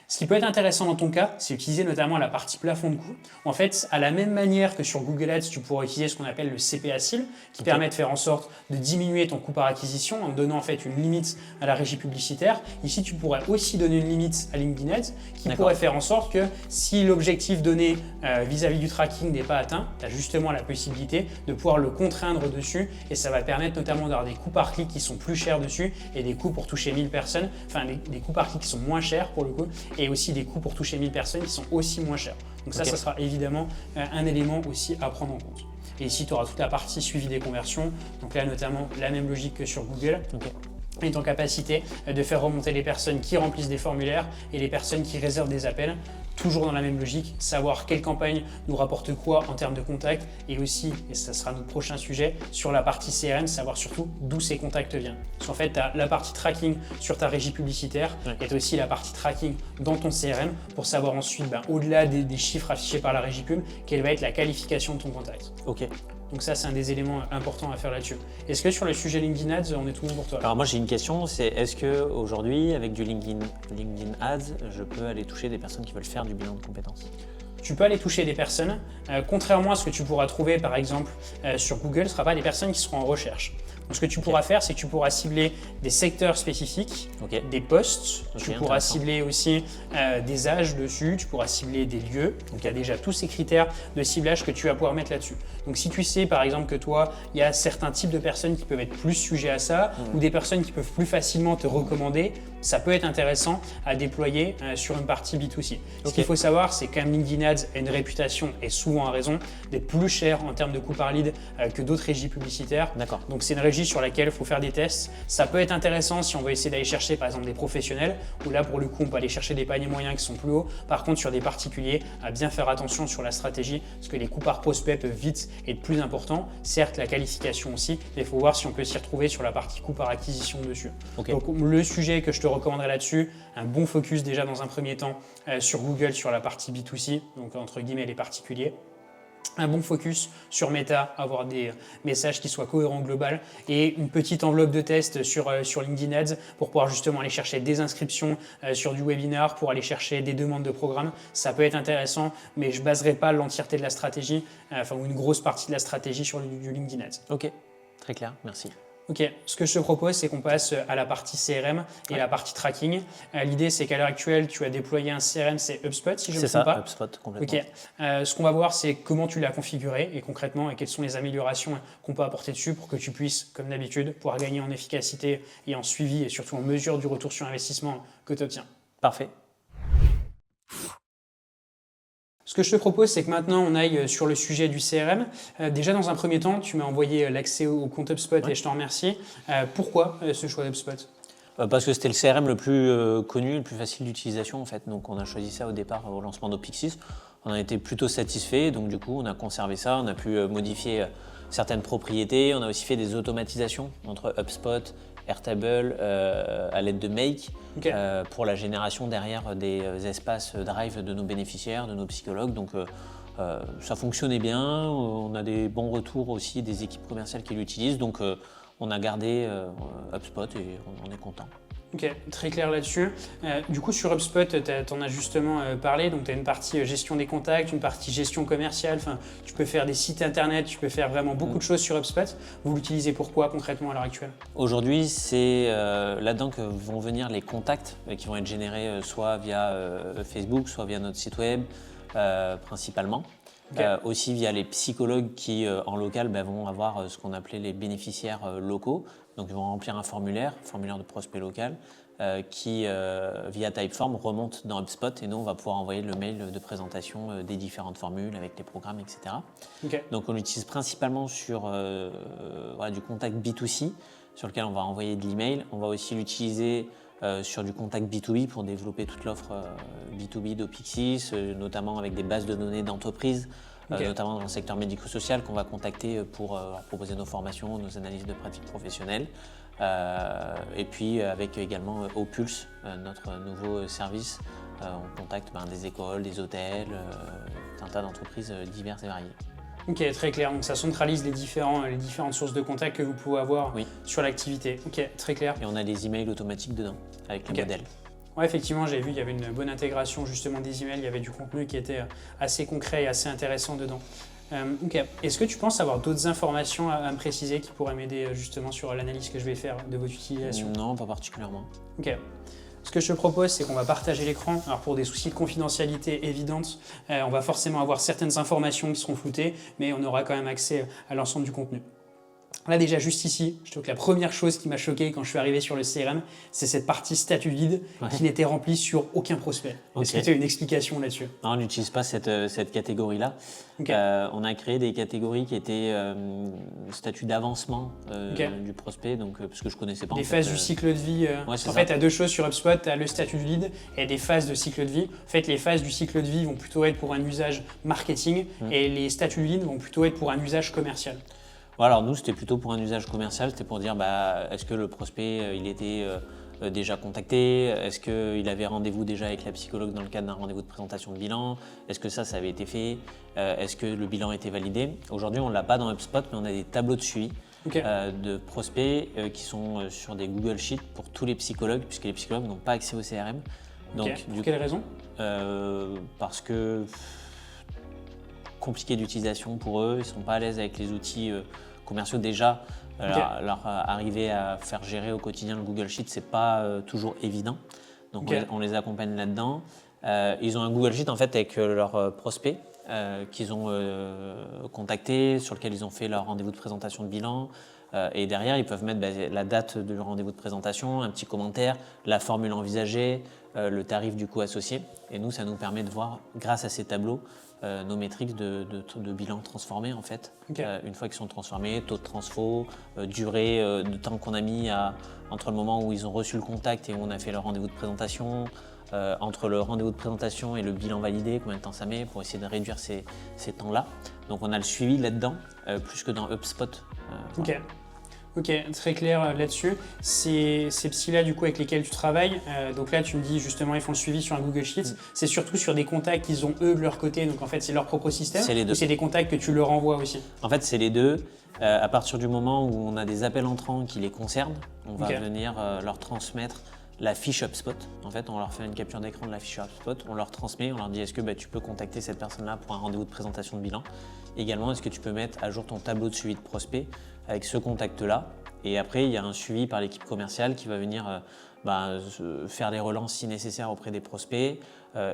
A: Ce qui peut être intéressant dans ton cas, c'est utiliser notamment la partie plafond de coût. En fait, à la même manière que sur Google Ads, tu pourras utiliser ce qu'on appelle le CPA SIL, qui permet de faire en sorte de diminuer ton coût par acquisition en donnant en fait une limite à la régie publicitaire. Ici, tu pourrais aussi donner une limite à LinkedIn Ads, qui pourrait faire en sorte que si l'objectif donné vis-à-vis du tracking n'est pas atteint, tu as justement la possibilité de pouvoir le contraindre dessus et ça va permettre notamment d'avoir des coûts par clic qui sont plus chers dessus et des coûts pour toucher 1000 personnes, enfin des coûts par clic qui sont moins chers pour le coup. Et aussi des coûts pour toucher 1000 personnes qui sont aussi moins chers. Donc ça sera évidemment un élément aussi à prendre en compte. Et ici, tu auras toute la partie suivi des conversions. Donc là, notamment, la même logique que sur Google. Et en capacité de faire remonter les personnes qui remplissent des formulaires et les personnes qui réservent des appels toujours dans la même logique, savoir quelle campagne nous rapporte quoi en termes de contacts et aussi, et ça sera notre prochain sujet, sur la partie CRM, savoir surtout d'où ces contacts viennent. Parce qu'en fait, tu as la partie tracking sur ta régie publicitaire et tu as aussi la partie tracking dans ton CRM pour savoir ensuite, au-delà des chiffres affichés par la régie pub, quelle va être la qualification de ton contact.
B: Ok.
A: Donc ça, c'est un des éléments importants à faire là-dessus. Est-ce que sur le sujet LinkedIn Ads, on est tout bon pour toi?
B: Alors moi j'ai une question, c'est est-ce qu'aujourd'hui avec du LinkedIn Ads, je peux aller toucher des personnes qui veulent faire du bilan de compétences?
A: Tu peux aller toucher des personnes, contrairement à ce que tu pourras trouver par exemple sur Google, ce ne sera pas des personnes qui seront en recherche. Donc ce que tu pourras faire, c'est que tu pourras cibler des secteurs spécifiques, des postes, tu pourras cibler aussi des âges dessus, tu pourras cibler des lieux. Donc il y a déjà tous ces critères de ciblage que tu vas pouvoir mettre là-dessus. Donc si tu sais par exemple que toi, il y a certains types de personnes qui peuvent être plus sujets à ça ou des personnes qui peuvent plus facilement te recommander, ça peut être intéressant à déployer sur une partie B2C. Ce qu'il faut savoir, c'est quand même LinkedIn Ads a une réputation et souvent à raison d'être plus cher en termes de coût par lead que d'autres régies publicitaires.
B: D'accord.
A: Donc c'est une régie sur laquelle il faut faire des tests. Ça peut être intéressant si on veut essayer d'aller chercher par exemple des professionnels, où là pour le coup on peut aller chercher des paniers moyens qui sont plus hauts. Par contre sur des particuliers, à bien faire attention sur la stratégie, parce que les coûts par prospect peuvent vite être plus importants. Certes la qualification aussi, mais il faut voir si on peut s'y retrouver sur la partie coût par acquisition dessus.
B: Okay.
A: Donc le sujet que je te recommanderais là-dessus, un bon focus déjà dans un premier temps sur Google sur la partie B2C, donc entre guillemets les particuliers. Un bon focus sur Meta, avoir des messages qui soient cohérents global et une petite enveloppe de test sur LinkedIn Ads pour pouvoir justement aller chercher des inscriptions sur du webinar, pour aller chercher des demandes de programmes. Ça peut être intéressant, mais je ne baserai pas l'entièreté de la stratégie, ou une grosse partie de la stratégie sur du LinkedIn Ads.
B: Ok, très clair, merci.
A: Ok, ce que je te propose, c'est qu'on passe à la partie CRM et la partie tracking. L'idée, c'est qu'à l'heure actuelle, tu as déployé un CRM, c'est HubSpot, si je ne me trompe pas.
B: C'est ça, HubSpot, complètement.
A: Ok, ce qu'on va voir, c'est comment tu l'as configuré et concrètement, et quelles sont les améliorations qu'on peut apporter dessus pour que tu puisses, comme d'habitude, pouvoir gagner en efficacité et en suivi et surtout en mesure du retour sur investissement que tu obtiens.
B: Parfait.
A: Ce que je te propose, c'est que maintenant on aille sur le sujet du CRM. Déjà dans un premier temps, tu m'as envoyé l'accès au compte HubSpot et je t'en remercie. Pourquoi ce choix d'HubSpot ?
B: Parce que c'était le CRM le plus connu, le plus facile d'utilisation en fait. Donc on a choisi ça au départ au lancement d'Opixis. On a été plutôt satisfait, donc du coup on a conservé ça, on a pu modifier certaines propriétés. On a aussi fait des automatisations entre HubSpot, Airtable à l'aide de Make pour la génération derrière des espaces Drive de nos bénéficiaires, de nos psychologues. Donc ça fonctionnait bien, on a des bons retours aussi des équipes commerciales qui l'utilisent. Donc on a gardé HubSpot et on en est content.
A: Ok, très clair là-dessus. Du coup, sur HubSpot, tu en as justement parlé. Donc, tu as une partie gestion des contacts, une partie gestion commerciale. Enfin, tu peux faire des sites internet, tu peux faire vraiment beaucoup de choses sur HubSpot. Vous l'utilisez pourquoi concrètement à l'heure actuelle ?
B: Aujourd'hui, c'est là-dedans que vont venir les contacts qui vont être générés soit via Facebook, soit via notre site web, principalement. Aussi via les psychologues qui, en local, vont avoir ce qu'on appelait les bénéficiaires locaux. Donc, ils vont remplir un formulaire de prospect local qui, via Typeform, remonte dans HubSpot et nous, on va pouvoir envoyer le mail de présentation des différentes formules avec les programmes, etc. Donc, on l'utilise principalement sur du contact B2C sur lequel on va envoyer de l'email. On va aussi l'utiliser sur du contact B2B pour développer toute l'offre B2B d'Opixis, notamment avec des bases de données d'entreprises, notamment dans le secteur médico-social qu'on va contacter pour leur proposer nos formations, nos analyses de pratiques professionnelles. Et puis avec également Opulse, notre nouveau service, on contacte des écoles, des hôtels, un tas d'entreprises diverses et variées.
A: Ok, très clair. Donc ça centralise les différentes sources de contacts que vous pouvez avoir sur l'activité. Ok, très clair.
B: Et on a des emails automatiques dedans, avec le modèle.
A: Ouais, effectivement, j'ai vu, il y avait une bonne intégration justement des emails, il y avait du contenu qui était assez concret et assez intéressant dedans. Est-ce que tu penses avoir d'autres informations à me préciser qui pourraient m'aider justement sur l'analyse que je vais faire de votre utilisation ?
B: Non, pas particulièrement.
A: Ok. Ce que je te propose, c'est qu'on va partager l'écran. Alors pour des soucis de confidentialité évidentes, on va forcément avoir certaines informations qui seront floutées, mais on aura quand même accès à l'ensemble du contenu. Là déjà juste ici, je trouve que la première chose qui m'a choqué quand je suis arrivé sur le CRM, c'est cette partie statut vide qui n'était remplie sur aucun prospect. Est-ce que tu as une explication là-dessus?
B: Non, on n'utilise pas cette catégorie-là. On a créé des catégories qui étaient statut d'avancement du prospect, donc, parce que je ne connaissais pas.
A: Des phases du cycle de vie. En fait, tu as deux choses sur HubSpot, tu as le statut de lead et des phases de cycle de vie. En fait, les phases du cycle de vie vont plutôt être pour un usage marketing et les statuts de lead vont plutôt être pour un usage commercial.
B: Alors nous, c'était plutôt pour un usage commercial, c'était pour dire est-ce que le prospect il était déjà contacté, est-ce qu'il avait rendez-vous déjà avec la psychologue dans le cadre d'un rendez-vous de présentation de bilan, est-ce que ça avait été fait, est-ce que le bilan était validé. Aujourd'hui, on ne l'a pas dans HubSpot, mais on a des tableaux de suivi de prospects qui sont sur des Google Sheets pour tous les psychologues, puisque les psychologues n'ont pas accès au CRM.
A: Donc, pour quelle raison?
B: Parce que compliqué d'utilisation pour eux, ils ne sont pas à l'aise avec les outils commerciaux déjà. Leur arriver à faire gérer au quotidien le Google Sheet, c'est pas toujours évident. Donc on les accompagne là-dedans. Ils ont un Google Sheet en fait avec leurs prospects qu'ils ont contactés, sur lequel ils ont fait leur rendez-vous de présentation de bilan. Et derrière, ils peuvent mettre la date du rendez-vous de présentation, un petit commentaire, la formule envisagée, le tarif du coup associé. Et nous, ça nous permet de voir, grâce à ces tableaux, nos métriques de bilan transformés en fait. Une fois qu'ils sont transformés, taux de transfo, durée de temps qu'on a mis entre le moment où ils ont reçu le contact et où on a fait leur rendez-vous de présentation, entre le rendez-vous de présentation et le bilan validé, combien de temps ça met pour essayer de réduire ces temps-là. Donc on a le suivi là-dedans, plus que dans HubSpot. Voilà.
A: Ok, très clair là-dessus. Ces psys-là, du coup, avec lesquels tu travailles, donc là, tu me dis justement, ils font le suivi sur un Google Sheets. C'est surtout sur des contacts qu'ils ont eux de leur côté, donc en fait, c'est leur propre système.
B: C'est les deux.
A: Ou c'est des contacts que tu leur envoies aussi?
B: En fait, c'est les deux. À partir du moment où on a des appels entrants qui les concernent, on va venir leur transmettre la fiche HubSpot. En fait, on leur fait une capture d'écran de la fiche HubSpot, on leur transmet, on leur dit est-ce que tu peux contacter cette personne-là pour un rendez-vous de présentation de bilan. Également, est-ce que tu peux mettre à jour ton tableau de suivi de prospect avec ce contact-là. Et après, il y a un suivi par l'équipe commerciale qui va venir faire des relances si nécessaire auprès des prospects,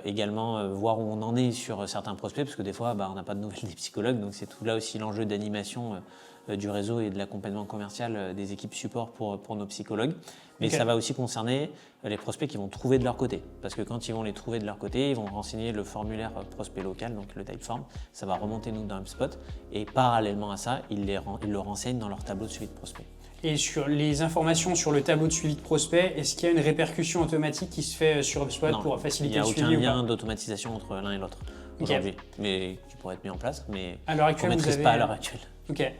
B: également voir où on en est sur certains prospects, parce que des fois, on n'a pas de nouvelles des psychologues, donc c'est tout là aussi l'enjeu d'animation du réseau et de l'accompagnement commercial des équipes support pour nos psychologues. Mais ça va aussi concerner les prospects qui vont trouver de leur côté, parce que quand ils vont les trouver de leur côté, ils vont renseigner le formulaire prospect local, donc le Typeform, ça va remonter nous dans HubSpot, et parallèlement à ça, ils le renseignent dans leur tableau de suivi de prospect.
A: Et sur les informations sur le tableau de suivi de prospect, est-ce qu'il y a une répercussion automatique qui se fait sur HubSpot pour faciliter le suivi?
B: Il n'y a aucun lien d'automatisation entre l'un et l'autre aujourd'hui, mais qui pourrait être mis en place, mais on ne maîtrise pas à l'heure actuelle.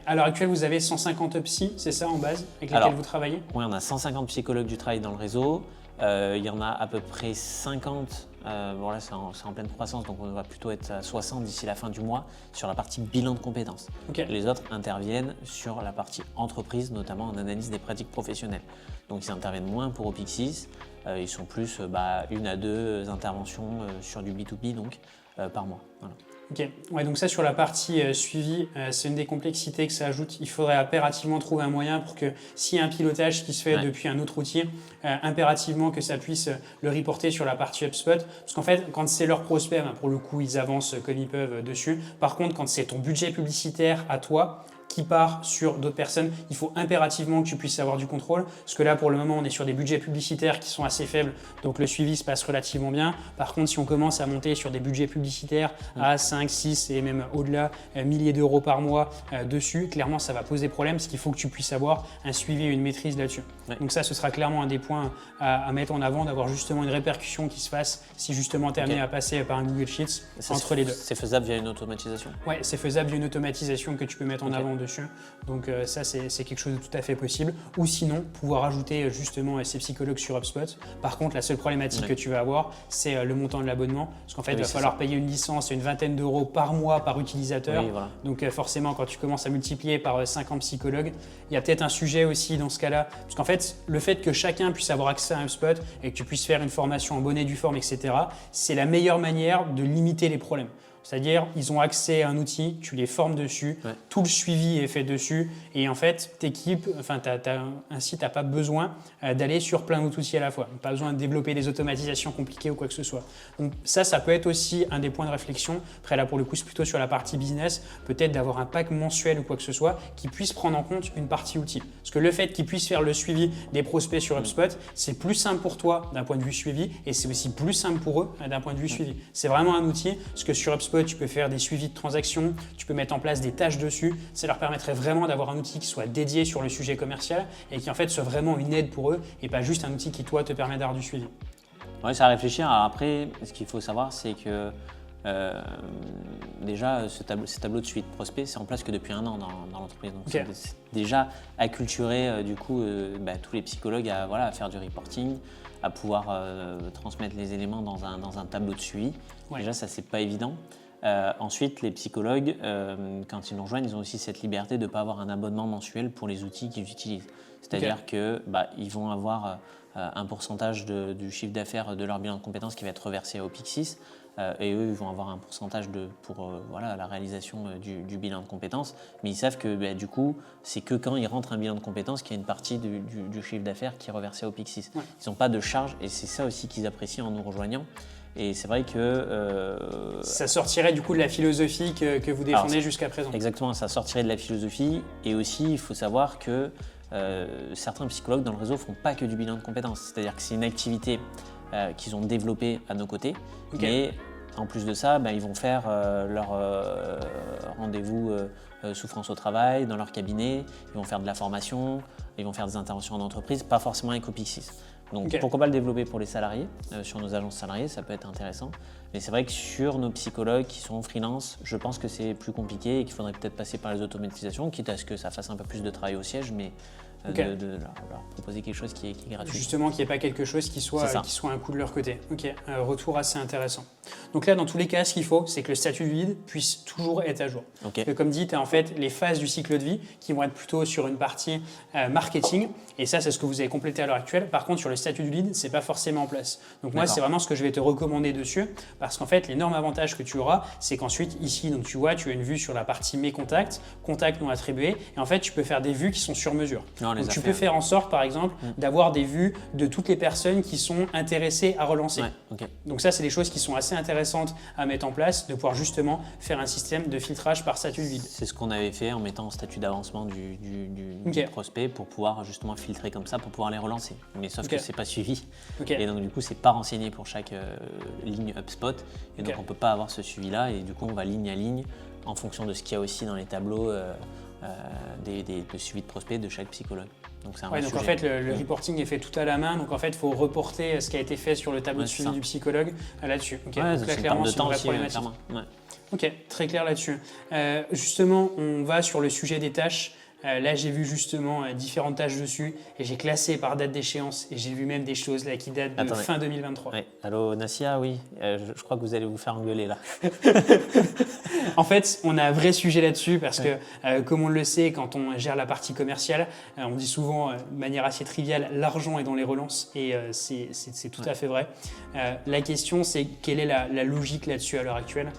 A: À l'heure actuelle, vous avez 150 psys, c'est ça en base, avec lesquels vous travaillez?
B: Oui, on a 150 psychologues du travail dans le réseau. Il y en a à peu près 50, là c'est en pleine croissance, donc on va plutôt être à 60 d'ici la fin du mois sur la partie bilan de compétences. Les autres interviennent sur la partie entreprise, notamment en analyse des pratiques professionnelles. Donc ils interviennent moins pour Opixis, ils sont plus 1 à 2 interventions sur du B2B donc, par mois. Voilà.
A: Donc ça sur la partie suivi, c'est une des complexités que ça ajoute. Il faudrait impérativement trouver un moyen pour que s'il y a un pilotage qui se fait depuis un autre outil, impérativement que ça puisse le reporter sur la partie HubSpot. Parce qu'en fait, quand c'est leur prospect, pour le coup, ils avancent comme ils peuvent dessus. Par contre, quand c'est ton budget publicitaire à toi, qui part sur d'autres personnes, il faut impérativement que tu puisses avoir du contrôle, parce que là pour le moment on est sur des budgets publicitaires qui sont assez faibles, donc le suivi se passe relativement bien. Par contre si on commence à monter sur des budgets publicitaires à 5, 6 et même au-delà milliers d'euros par mois dessus, clairement ça va poser problème, parce qu'il faut que tu puisses avoir un suivi et une maîtrise là-dessus. Donc ça ce sera clairement un des points à mettre en avant, d'avoir justement une répercussion qui se fasse si justement tu es amené à passer par un Google Sheets entre les deux.
B: C'est faisable via une automatisation?
A: Ouais, c'est faisable via une automatisation que tu peux mettre en avant dessus. Donc ça c'est quelque chose de tout à fait possible. Ou sinon pouvoir ajouter justement ces psychologues sur HubSpot. Par contre la seule problématique que tu vas avoir, c'est le montant de l'abonnement, parce qu'en fait il va falloir payer une licence et une vingtaine d'euros par mois par utilisateur. Donc forcément quand tu commences à multiplier par 50 psychologues, il y a peut-être un sujet aussi dans ce cas-là, parce qu'en fait le fait que chacun puisse avoir accès à HubSpot et que tu puisses faire une formation en bonne et due forme, etc., c'est la meilleure manière de limiter les problèmes. C'est-à-dire, ils ont accès à un outil, tu les formes dessus, tout le suivi est fait dessus, et en fait, ainsi, tu n'as pas besoin d'aller sur plein d'autres outils à la fois. Pas besoin de développer des automatisations compliquées ou quoi que ce soit. Donc ça peut être aussi un des points de réflexion. Après, là, pour le coup, c'est plutôt sur la partie business, peut-être d'avoir un pack mensuel ou quoi que ce soit qui puisse prendre en compte une partie outil. Parce que le fait qu'ils puissent faire le suivi des prospects sur HubSpot, c'est plus simple pour toi d'un point de vue suivi, et c'est aussi plus simple pour eux d'un point de vue suivi. C'est vraiment un outil, parce que sur HubSpot, tu peux faire des suivis de transactions, tu peux mettre en place des tâches dessus. Ça leur permettrait vraiment d'avoir un outil qui soit dédié sur le sujet commercial et qui en fait soit vraiment une aide pour eux et pas juste un outil qui toi te permet d'avoir du suivi.
B: Oui, c'est à réfléchir. Alors après, ce qu'il faut savoir, c'est que déjà, ces tableaux de suivi de prospects, c'est en place que depuis 1 an dans l'entreprise. Donc, c'est déjà acculturer tous les psychologues à faire du reporting, à pouvoir transmettre les éléments dans un tableau de suivi. Déjà, ça, c'est pas évident. Ensuite, les psychologues, quand ils nous rejoignent, ils ont aussi cette liberté de ne pas avoir un abonnement mensuel pour les outils qu'ils utilisent. C'est-à-dire qu'ils vont avoir un pourcentage du chiffre d'affaires de leur bilan de compétences qui va être reversé à Opixis. Et eux, ils vont avoir un pourcentage pour la réalisation du bilan de compétences. Mais ils savent que du coup, c'est que quand ils rentrent un bilan de compétences qu'il y a une partie du chiffre d'affaires qui est reversé à Opixis. Ils n'ont pas de charge et c'est ça aussi qu'ils apprécient en nous rejoignant. Et c'est vrai que…
A: ça sortirait du coup de la philosophie que vous défendez jusqu'à présent.
B: Exactement, ça sortirait de la philosophie. Et aussi, il faut savoir que certains psychologues dans le réseau ne font pas que du bilan de compétences. C'est-à-dire que c'est une activité qu'ils ont développée à nos côtés. Mais en plus de ça, ils vont faire leur rendez-vous souffrance au travail, dans leur cabinet. Ils vont faire de la formation, ils vont faire des interventions en entreprise, pas forcément avec Opixis. Donc pourquoi pas le développer pour les salariés, sur nos agences salariées, ça peut être intéressant. Mais c'est vrai que sur nos psychologues qui sont freelance, je pense que c'est plus compliqué et qu'il faudrait peut-être passer par les automatisations, quitte à ce que ça fasse un peu plus de travail au siège, mais de leur proposer quelque chose qui est gratuit.
A: Justement, qu'il n'y ait pas quelque chose qui soit un coût de leur côté. Retour assez intéressant. Donc là, dans tous les cas, ce qu'il faut, c'est que le statut du lead puisse toujours être à jour. Parce que comme dit, tu as en fait les phases du cycle de vie qui vont être plutôt sur une partie marketing. Et ça, c'est ce que vous avez complété à l'heure actuelle. Par contre, sur le statut du lead, ce n'est pas forcément en place. Donc moi, c'est vraiment ce que je vais te recommander dessus. Parce qu'en fait, l'énorme avantage que tu auras, c'est qu'ensuite, ici, donc tu vois, tu as une vue sur la partie mes contacts, contacts non attribués. Et en fait, tu peux faire des vues qui sont sur mesure. Donc tu peux faire en sorte, par exemple, d'avoir des vues de toutes les personnes qui sont intéressées à relancer. Donc ça, c'est des choses qui sont assez intéressantes à mettre en place, de pouvoir justement faire un système de filtrage par statut de lead.
B: C'est ce qu'on avait fait en mettant en statut d'avancement du prospect pour pouvoir justement filtrer comme ça, pour pouvoir les relancer. Mais sauf que c'est pas suivi. Et donc du coup, c'est pas renseigné pour chaque ligne HubSpot. Et donc on peut pas avoir ce suivi-là. Et du coup, on va ligne à ligne en fonction de ce qu'il y a aussi dans les tableaux de suivi de prospects de chaque psychologue. Donc, c'est un
A: donc en fait, le reporting est fait tout à la main. Donc en fait, il faut reporter ce qui a été fait sur le tableau de suivi du psychologue là-dessus. Donc là, clairement, c'est une vraie problématique. Ok, très clair là-dessus. Justement, on va sur le sujet des tâches. Là, j'ai vu justement différentes tâches dessus et j'ai classé par date d'échéance et j'ai vu même des choses là qui datent de fin 2023.
B: Allô, Nassia, oui, je crois que vous allez vous faire engueuler là.
A: En fait, on a un vrai sujet là-dessus parce que, comme on le sait, quand on gère la partie commerciale, on dit souvent de manière assez triviale, l'argent est dans les relances et c'est tout à fait vrai. La question, c'est quelle est la logique là-dessus à l'heure actuelle?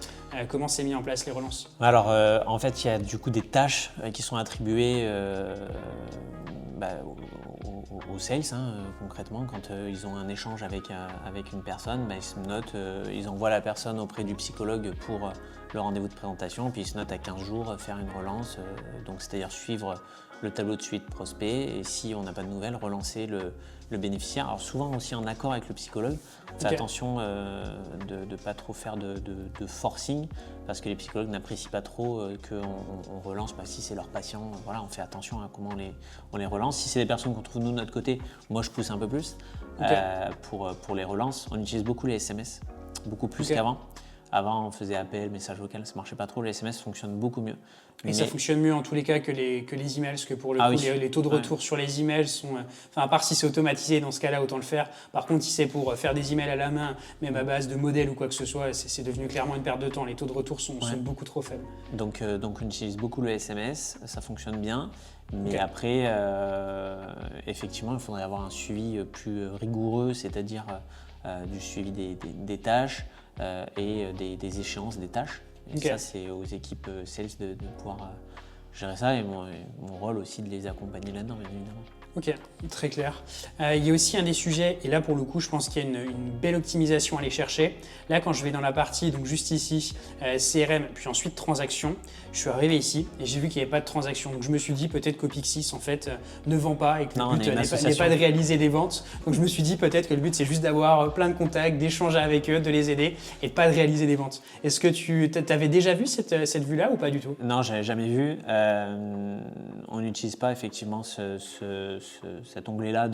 A: Comment s'est mis en place les relances?
B: Alors, en fait, il y a du coup des tâches qui sont attribuées aux sales, concrètement. Quand ils ont un échange avec une personne, ils se notent, ils envoient la personne auprès du psychologue pour le rendez-vous de présentation, puis ils se notent à 15 jours faire une relance, donc c'est-à-dire suivre le tableau de suivi de prospect et si on n'a pas de nouvelles, relancer le bénéficiaire. Alors souvent aussi en accord avec le psychologue. On fait attention de ne pas trop faire de forcing parce que les psychologues n'apprécient pas trop qu'on relance. Si c'est leur patient, on fait attention à comment on les relance. Si c'est des personnes qu'on trouve nous de notre côté, moi je pousse un peu plus pour les relances. On utilise beaucoup les SMS, beaucoup plus qu'avant. Avant, on faisait appel, message vocal, ça ne marchait pas trop. Les SMS fonctionnent beaucoup mieux.
A: Et ça fonctionne mieux en tous les cas que les emails, parce que pour le coup, les taux de retour sur les emails sont… à part si c'est automatisé, dans ce cas-là, autant le faire. Par contre, si c'est pour faire des emails à la main, même à base de modèles ou quoi que ce soit, c'est devenu clairement une perte de temps. Les taux de retour sont beaucoup trop faibles.
B: Donc on utilise beaucoup le SMS, ça fonctionne bien. Mais après, effectivement, il faudrait avoir un suivi plus rigoureux, c'est-à-dire du suivi des tâches et des échéances des tâches. Et ça, c'est aux équipes sales de pouvoir gérer ça et mon rôle aussi de les accompagner là-dedans, bien évidemment.
A: Ok, très clair. Il y a aussi un des sujets, et là pour le coup je pense qu'il y a une belle optimisation à aller chercher. Là quand je vais dans la partie, donc juste ici, CRM, puis ensuite transaction, je suis arrivé ici et j'ai vu qu'il n'y avait pas de transaction. Donc je me suis dit peut-être qu'Opixis en fait ne vend pas et que le but n'est pas de réaliser des ventes. Donc je me suis dit peut-être que le but c'est juste d'avoir plein de contacts, d'échanger avec eux, de les aider et de pas de réaliser des ventes. Est-ce que tu avais déjà vu cette vue-là ou pas du tout?
B: Non, j'avais jamais vu. On n'utilise pas effectivement cet onglet-là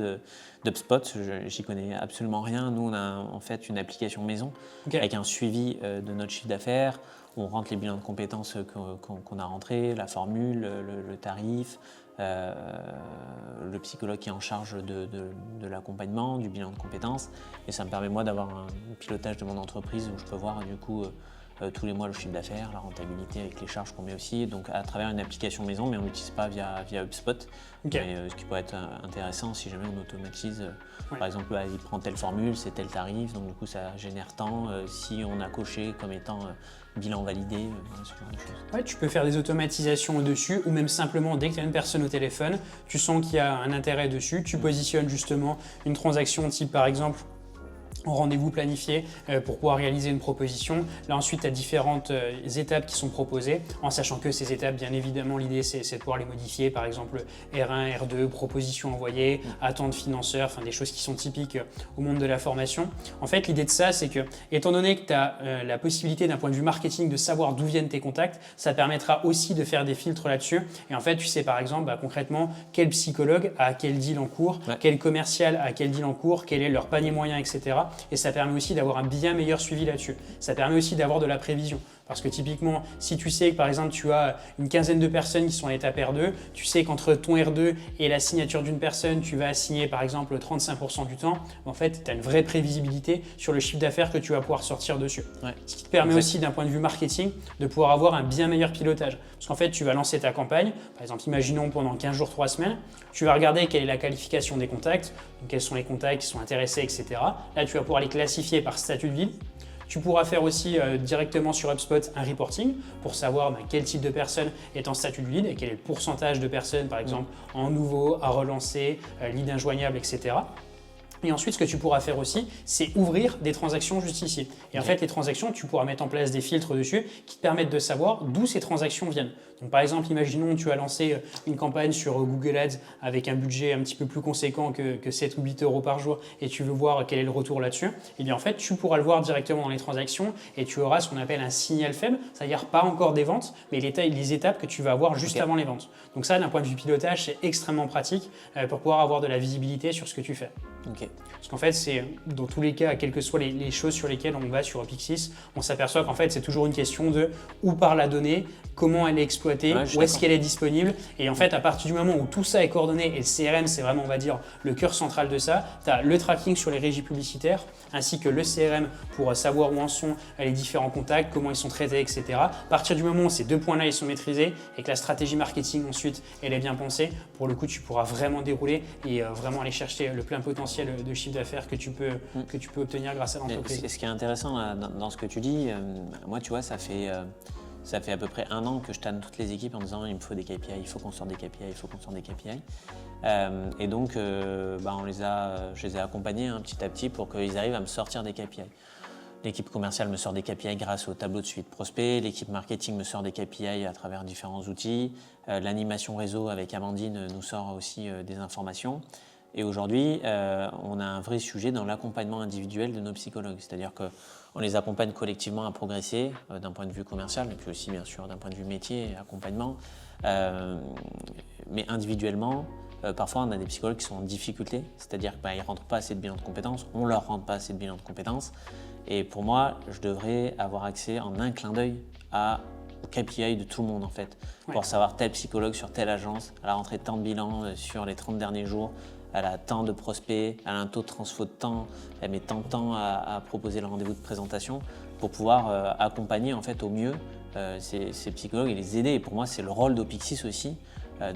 B: d'UpSpot, j'y connais absolument rien. Nous, on a en fait une application maison avec un suivi de notre chiffre d'affaires. On rentre les bilans de compétences qu'on a rentrés, la formule, le tarif, le psychologue qui est en charge de l'accompagnement, du bilan de compétences. Et ça me permet moi d'avoir un pilotage de mon entreprise où je peux voir du coup tous les mois le chiffre d'affaires, la rentabilité avec les charges qu'on met aussi, donc à travers une application maison, mais on n'utilise pas via HubSpot. Ce qui pourrait être intéressant si jamais on automatise, par exemple, il prend telle formule, c'est tel tarif, donc du coup ça génère tant, si on a coché comme étant bilan validé, ce genre de choses.
A: Ouais, tu peux faire des automatisations au-dessus ou même simplement dès que tu as une personne au téléphone, tu sens qu'il y a un intérêt dessus, tu positionnes justement une transaction type par exemple en rendez-vous planifié pour pouvoir réaliser une proposition. Là ensuite, tu as différentes étapes qui sont proposées, en sachant que ces étapes, bien évidemment, l'idée c'est de pouvoir les modifier, par exemple R1, R2, proposition envoyée, attente financeur, enfin des choses qui sont typiques au monde de la formation. En fait, l'idée de ça, c'est que, étant donné que tu as la possibilité d'un point de vue marketing de savoir d'où viennent tes contacts, ça permettra aussi de faire des filtres là-dessus. Et en fait, tu sais par exemple concrètement quel psychologue a quel deal en cours, quel commercial a quel deal en cours, quel est leur panier moyen, etc. Et ça permet aussi d'avoir un bien meilleur suivi là-dessus. Ça permet aussi d'avoir de la prévision. Parce que typiquement, si tu sais que par exemple tu as une quinzaine de personnes qui sont à l'étape R2, tu sais qu'entre ton R2 et la signature d'une personne, tu vas assigner par exemple 35% du temps, en fait tu as une vraie prévisibilité sur le chiffre d'affaires que tu vas pouvoir sortir dessus. Ce qui te permet aussi d'un point de vue marketing de pouvoir avoir un bien meilleur pilotage. Parce qu'en fait tu vas lancer ta campagne, par exemple imaginons pendant 15 jours, 3 semaines, tu vas regarder quelle est la qualification des contacts, donc quels sont les contacts qui sont intéressés, etc. Là tu vas pouvoir les classifier par statut de ville. Tu pourras faire aussi directement sur HubSpot un reporting pour savoir quel type de personne est en statut de lead et quel est le pourcentage de personnes, par exemple, en nouveau, à relancer, lead injoignable, etc. Et ensuite, ce que tu pourras faire aussi, c'est ouvrir des transactions juste ici. Et en fait, les transactions, tu pourras mettre en place des filtres dessus qui te permettent de savoir d'où ces transactions viennent. Donc, par exemple, imaginons que tu as lancé une campagne sur Google Ads avec un budget un petit peu plus conséquent que 7 ou 8 euros par jour et tu veux voir quel est le retour là-dessus. Et bien, en fait, tu pourras le voir directement dans les transactions et tu auras ce qu'on appelle un signal faible, c'est-à-dire pas encore des ventes, mais les étapes que tu vas avoir juste avant les ventes. Donc ça, d'un point de vue pilotage, c'est extrêmement pratique pour pouvoir avoir de la visibilité sur ce que tu fais. Parce qu'en fait, c'est dans tous les cas, quelles que soient les choses sur lesquelles on va sur Opixis, on s'aperçoit qu'en fait, c'est toujours une question de où part la donnée, comment elle est exploitée, où est-ce qu'elle est disponible. Et en fait, à partir du moment où tout ça est coordonné, et le CRM, c'est vraiment, on va dire, le cœur central de ça, tu as le tracking sur les régies publicitaires, ainsi que le CRM pour savoir où en sont les différents contacts, comment ils sont traités, etc. À partir du moment où ces deux points-là, ils sont maîtrisés et que la stratégie marketing, ensuite, elle est bien pensée, pour le coup, tu pourras vraiment dérouler et vraiment aller chercher le plein potentiel de chiffre d'affaires que tu peux obtenir grâce à l'entreprise.
B: Ce qui est intéressant dans ce que tu dis, moi tu vois, ça fait à peu près 1 an que je tanne toutes les équipes en disant il me faut des KPI, il faut qu'on sorte des KPI, il faut qu'on sorte des KPI. Et donc je les ai accompagnés petit à petit pour qu'ils arrivent à me sortir des KPI. L'équipe commerciale me sort des KPI grâce au tableau de suivi de prospects, l'équipe marketing me sort des KPI à travers différents outils, l'animation réseau avec Amandine nous sort aussi des informations. Et aujourd'hui, on a un vrai sujet dans l'accompagnement individuel de nos psychologues. C'est-à-dire qu'on les accompagne collectivement à progresser d'un point de vue commercial, et puis aussi bien sûr d'un point de vue métier et accompagnement. Mais individuellement, parfois on a des psychologues qui sont en difficulté, c'est-à-dire qu'ils ne rentrent pas assez de bilan de compétences, on ne leur rentre pas assez de bilan de compétences. Et pour moi, je devrais avoir accès en un clin d'œil au KPI de tout le monde en fait, pour savoir tel psychologue sur telle agence, elle a rentré tant de bilan sur les 30 derniers jours, elle a tant de prospects, elle a un taux de transfo de temps, elle met tant de temps à proposer le rendez-vous de présentation pour pouvoir accompagner en fait au mieux ces psychologues et les aider. Et pour moi, c'est le rôle d'Opixis aussi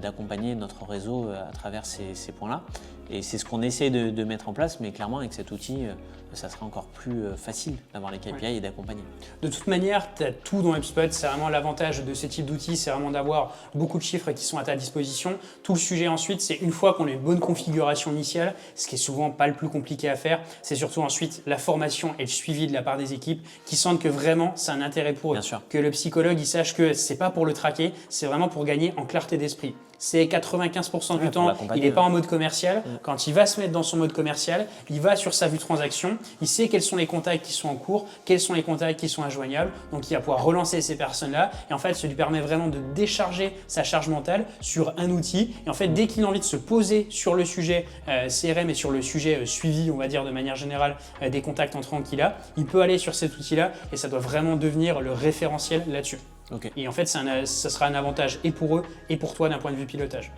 B: d'accompagner notre réseau à travers ces points-là. Et c'est ce qu'on essaie de mettre en place, mais clairement avec cet outil, ça sera encore plus facile d'avoir les KPI et d'accompagner.
A: De toute manière, tu as tout dans HubSpot. C'est vraiment l'avantage de ce type d'outil, c'est vraiment d'avoir beaucoup de chiffres qui sont à ta disposition. Tout le sujet ensuite, c'est une fois qu'on a une bonne configuration initiale, ce qui est souvent pas le plus compliqué à faire, c'est surtout ensuite la formation et le suivi de la part des équipes qui sentent que vraiment c'est un intérêt pour eux.
B: Bien sûr.
A: Que le psychologue il sache que c'est pas pour le traquer, c'est vraiment pour gagner en clarté d'esprit. C'est 95% du temps, il n'est pas en mode commercial. Quand il va se mettre dans son mode commercial, il va sur sa vue transaction, il sait quels sont les contacts qui sont en cours, quels sont les contacts qui sont injoignables, donc il va pouvoir relancer ces personnes-là et en fait, ça lui permet vraiment de décharger sa charge mentale sur un outil et en fait, dès qu'il a envie de se poser sur le sujet CRM et sur le sujet suivi, on va dire de manière générale, des contacts entrants qu'il a, il peut aller sur cet outil-là et ça doit vraiment devenir le référentiel là-dessus.
B: Okay.
A: Et en fait, ça sera un avantage et pour eux et pour toi d'un point de vue pilotage.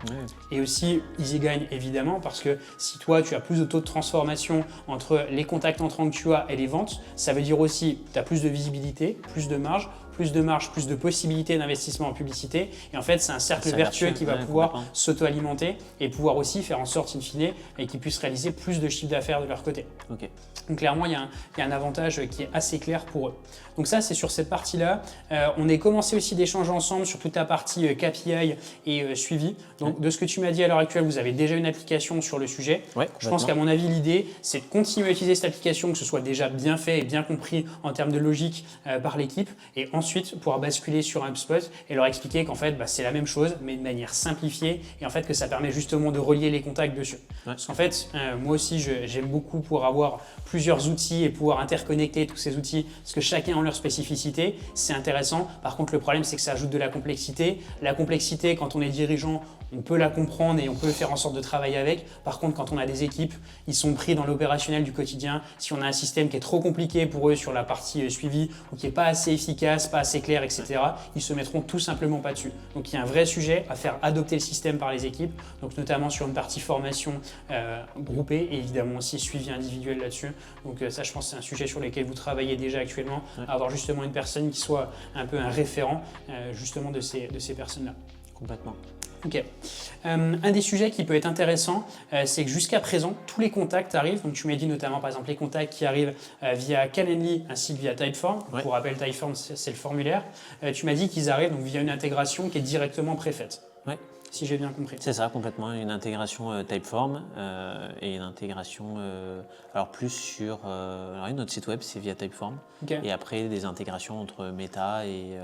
A: Et aussi, ils y gagnent évidemment parce que si toi, tu as plus de taux de transformation entre les contacts entrants que tu as et les ventes, ça veut dire aussi que tu as plus de visibilité, plus de marge, plus de possibilités d'investissement en publicité. Et en fait, c'est un cercle vertueux qui va pouvoir s'auto-alimenter et pouvoir aussi faire en sorte, in fine, et qu'ils puissent réaliser plus de chiffre d'affaires de leur côté.
B: Okay.
A: Donc clairement, il y a un avantage qui est assez clair pour eux. Donc ça, c'est sur cette partie-là. On a commencé aussi d'échanger ensemble sur toute la partie KPI et suivi. Donc de ce que tu m'as dit à l'heure actuelle, vous avez déjà une application sur le sujet. Je pense qu'à mon avis, l'idée, c'est de continuer à utiliser cette application, que ce soit déjà bien fait et bien compris en termes de logique par l'équipe. Et ensuite, pouvoir basculer sur un HubSpot et leur expliquer qu'en fait, c'est la même chose, mais de manière simplifiée. Et en fait, que ça permet justement de relier les contacts dessus. Parce qu'en fait, moi aussi, j'aime beaucoup pour avoir plusieurs outils et pouvoir interconnecter tous ces outils, parce que chacun a leur spécificité, c'est intéressant. Par contre, le problème, c'est que ça ajoute de la complexité. La complexité, quand on est dirigeant, on peut la comprendre et on peut faire en sorte de travailler avec. Par contre, quand on a des équipes, ils sont pris dans l'opérationnel du quotidien. Si on a un système qui est trop compliqué pour eux sur la partie suivi ou qui n'est pas assez efficace, pas assez clair, etc., ils se mettront tout simplement pas dessus. Donc, il y a un vrai sujet à faire adopter le système par les équipes, donc notamment sur une partie formation groupée et évidemment aussi suivi individuel là-dessus. Donc ça, je pense que c'est un sujet sur lequel vous travaillez déjà actuellement, avoir justement une personne qui soit un peu un référent justement de ces personnes-là.
B: Complètement.
A: Ok. Un des sujets qui peut être intéressant, c'est que jusqu'à présent, tous les contacts arrivent. Donc, tu m'as dit notamment, par exemple, les contacts qui arrivent via Calendly ainsi que via Typeform. Pour rappel, Typeform, c'est le formulaire. Tu m'as dit qu'ils arrivent donc, via une intégration qui est directement préfaite. Si j'ai bien compris.
B: C'est ça, complètement. Une intégration Typeform et une intégration, alors plus sur notre site web, c'est via Typeform. Et après, des intégrations entre Meta et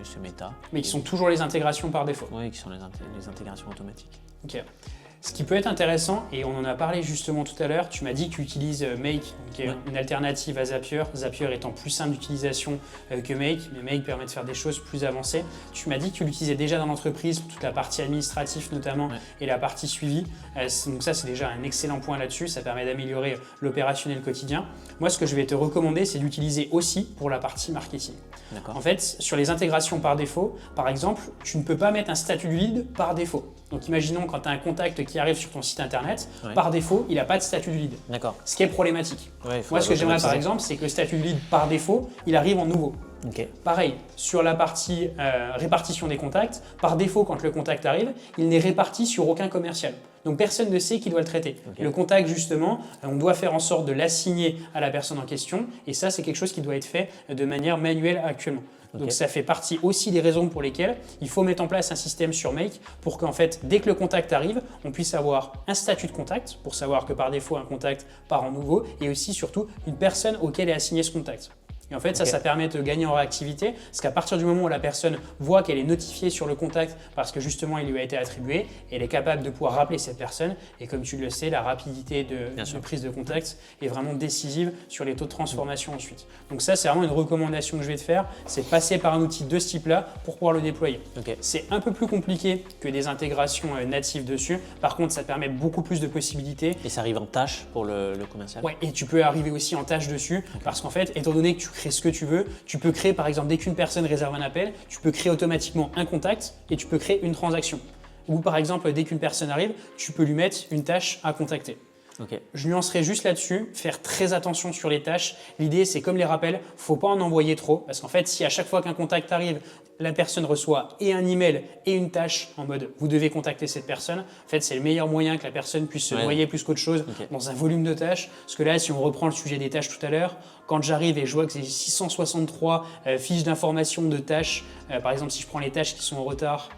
B: ce Meta. Mais
A: qui sont toujours les intégrations par défaut.
B: Oui, qui sont les intégrations automatiques.
A: Ok. Ce qui peut être intéressant, et on en a parlé justement tout à l'heure, tu m'as dit que tu utilises Make, qui est une alternative à Zapier. Zapier étant plus simple d'utilisation que Make, mais Make permet de faire des choses plus avancées. Tu m'as dit que tu l'utilisais déjà dans l'entreprise pour toute la partie administrative notamment et la partie suivi. Donc ça, c'est déjà un excellent point là-dessus. Ça permet d'améliorer l'opérationnel quotidien. Moi, ce que je vais te recommander, c'est d'utiliser aussi pour la partie marketing. En fait, sur les intégrations par défaut, par exemple, tu ne peux pas mettre un statut de lead par défaut. Donc imaginons quand tu as un contact qui arrive sur ton site internet, par défaut, il n'a pas de statut de lead. Ce qui est problématique. Moi, ce que j'aimerais par exemple, c'est que le statut de lead par défaut, il arrive en nouveau. Pareil, sur la partie répartition des contacts, par défaut, quand le contact arrive, il n'est réparti sur aucun commercial. Donc personne ne sait qui doit le traiter. Le contact, justement, on doit faire en sorte de l'assigner à la personne en question. Et ça, c'est quelque chose qui doit être fait de manière manuelle actuellement. Donc ça fait partie aussi des raisons pour lesquelles il faut mettre en place un système sur Make pour qu'en fait, dès que le contact arrive, on puisse avoir un statut de contact pour savoir que par défaut, un contact part en nouveau et aussi surtout une personne auquel est assigné ce contact. Et en fait, ça permet de gagner en réactivité parce qu'à partir du moment où la personne voit qu'elle est notifiée sur le contact parce que justement il lui a été attribué, elle est capable de pouvoir rappeler cette personne. Et comme tu le sais, la rapidité de prise de contact est vraiment décisive sur les taux de transformation ensuite. Donc ça, c'est vraiment une recommandation que je vais te faire, c'est de passer par un outil de ce type-là pour pouvoir le déployer. C'est un peu plus compliqué que des intégrations natives dessus. Par contre, ça permet beaucoup plus de possibilités.
B: Et ça arrive en tâche pour le commercial.
A: Ouais, et tu peux arriver aussi en tâche dessus parce qu'en fait, étant donné que tu crées ce que tu veux, tu peux créer par exemple dès qu'une personne réserve un appel, tu peux créer automatiquement un contact et tu peux créer une transaction. Ou par exemple dès qu'une personne arrive, tu peux lui mettre une tâche à contacter.
B: Ok.
A: Je nuancerai juste là-dessus, faire très attention sur les tâches. L'idée, c'est comme les rappels, il ne faut pas en envoyer trop. Parce qu'en fait, si à chaque fois qu'un contact arrive, la personne reçoit et un email et une tâche en mode vous devez contacter cette personne, en fait, c'est le meilleur moyen que la personne puisse se noyer plus qu'autre chose dans un volume de tâches. Parce que là, si on reprend le sujet des tâches tout à l'heure, quand j'arrive et je vois que j'ai 663 fiches d'information de tâches, par exemple, si je prends les tâches qui sont en retard,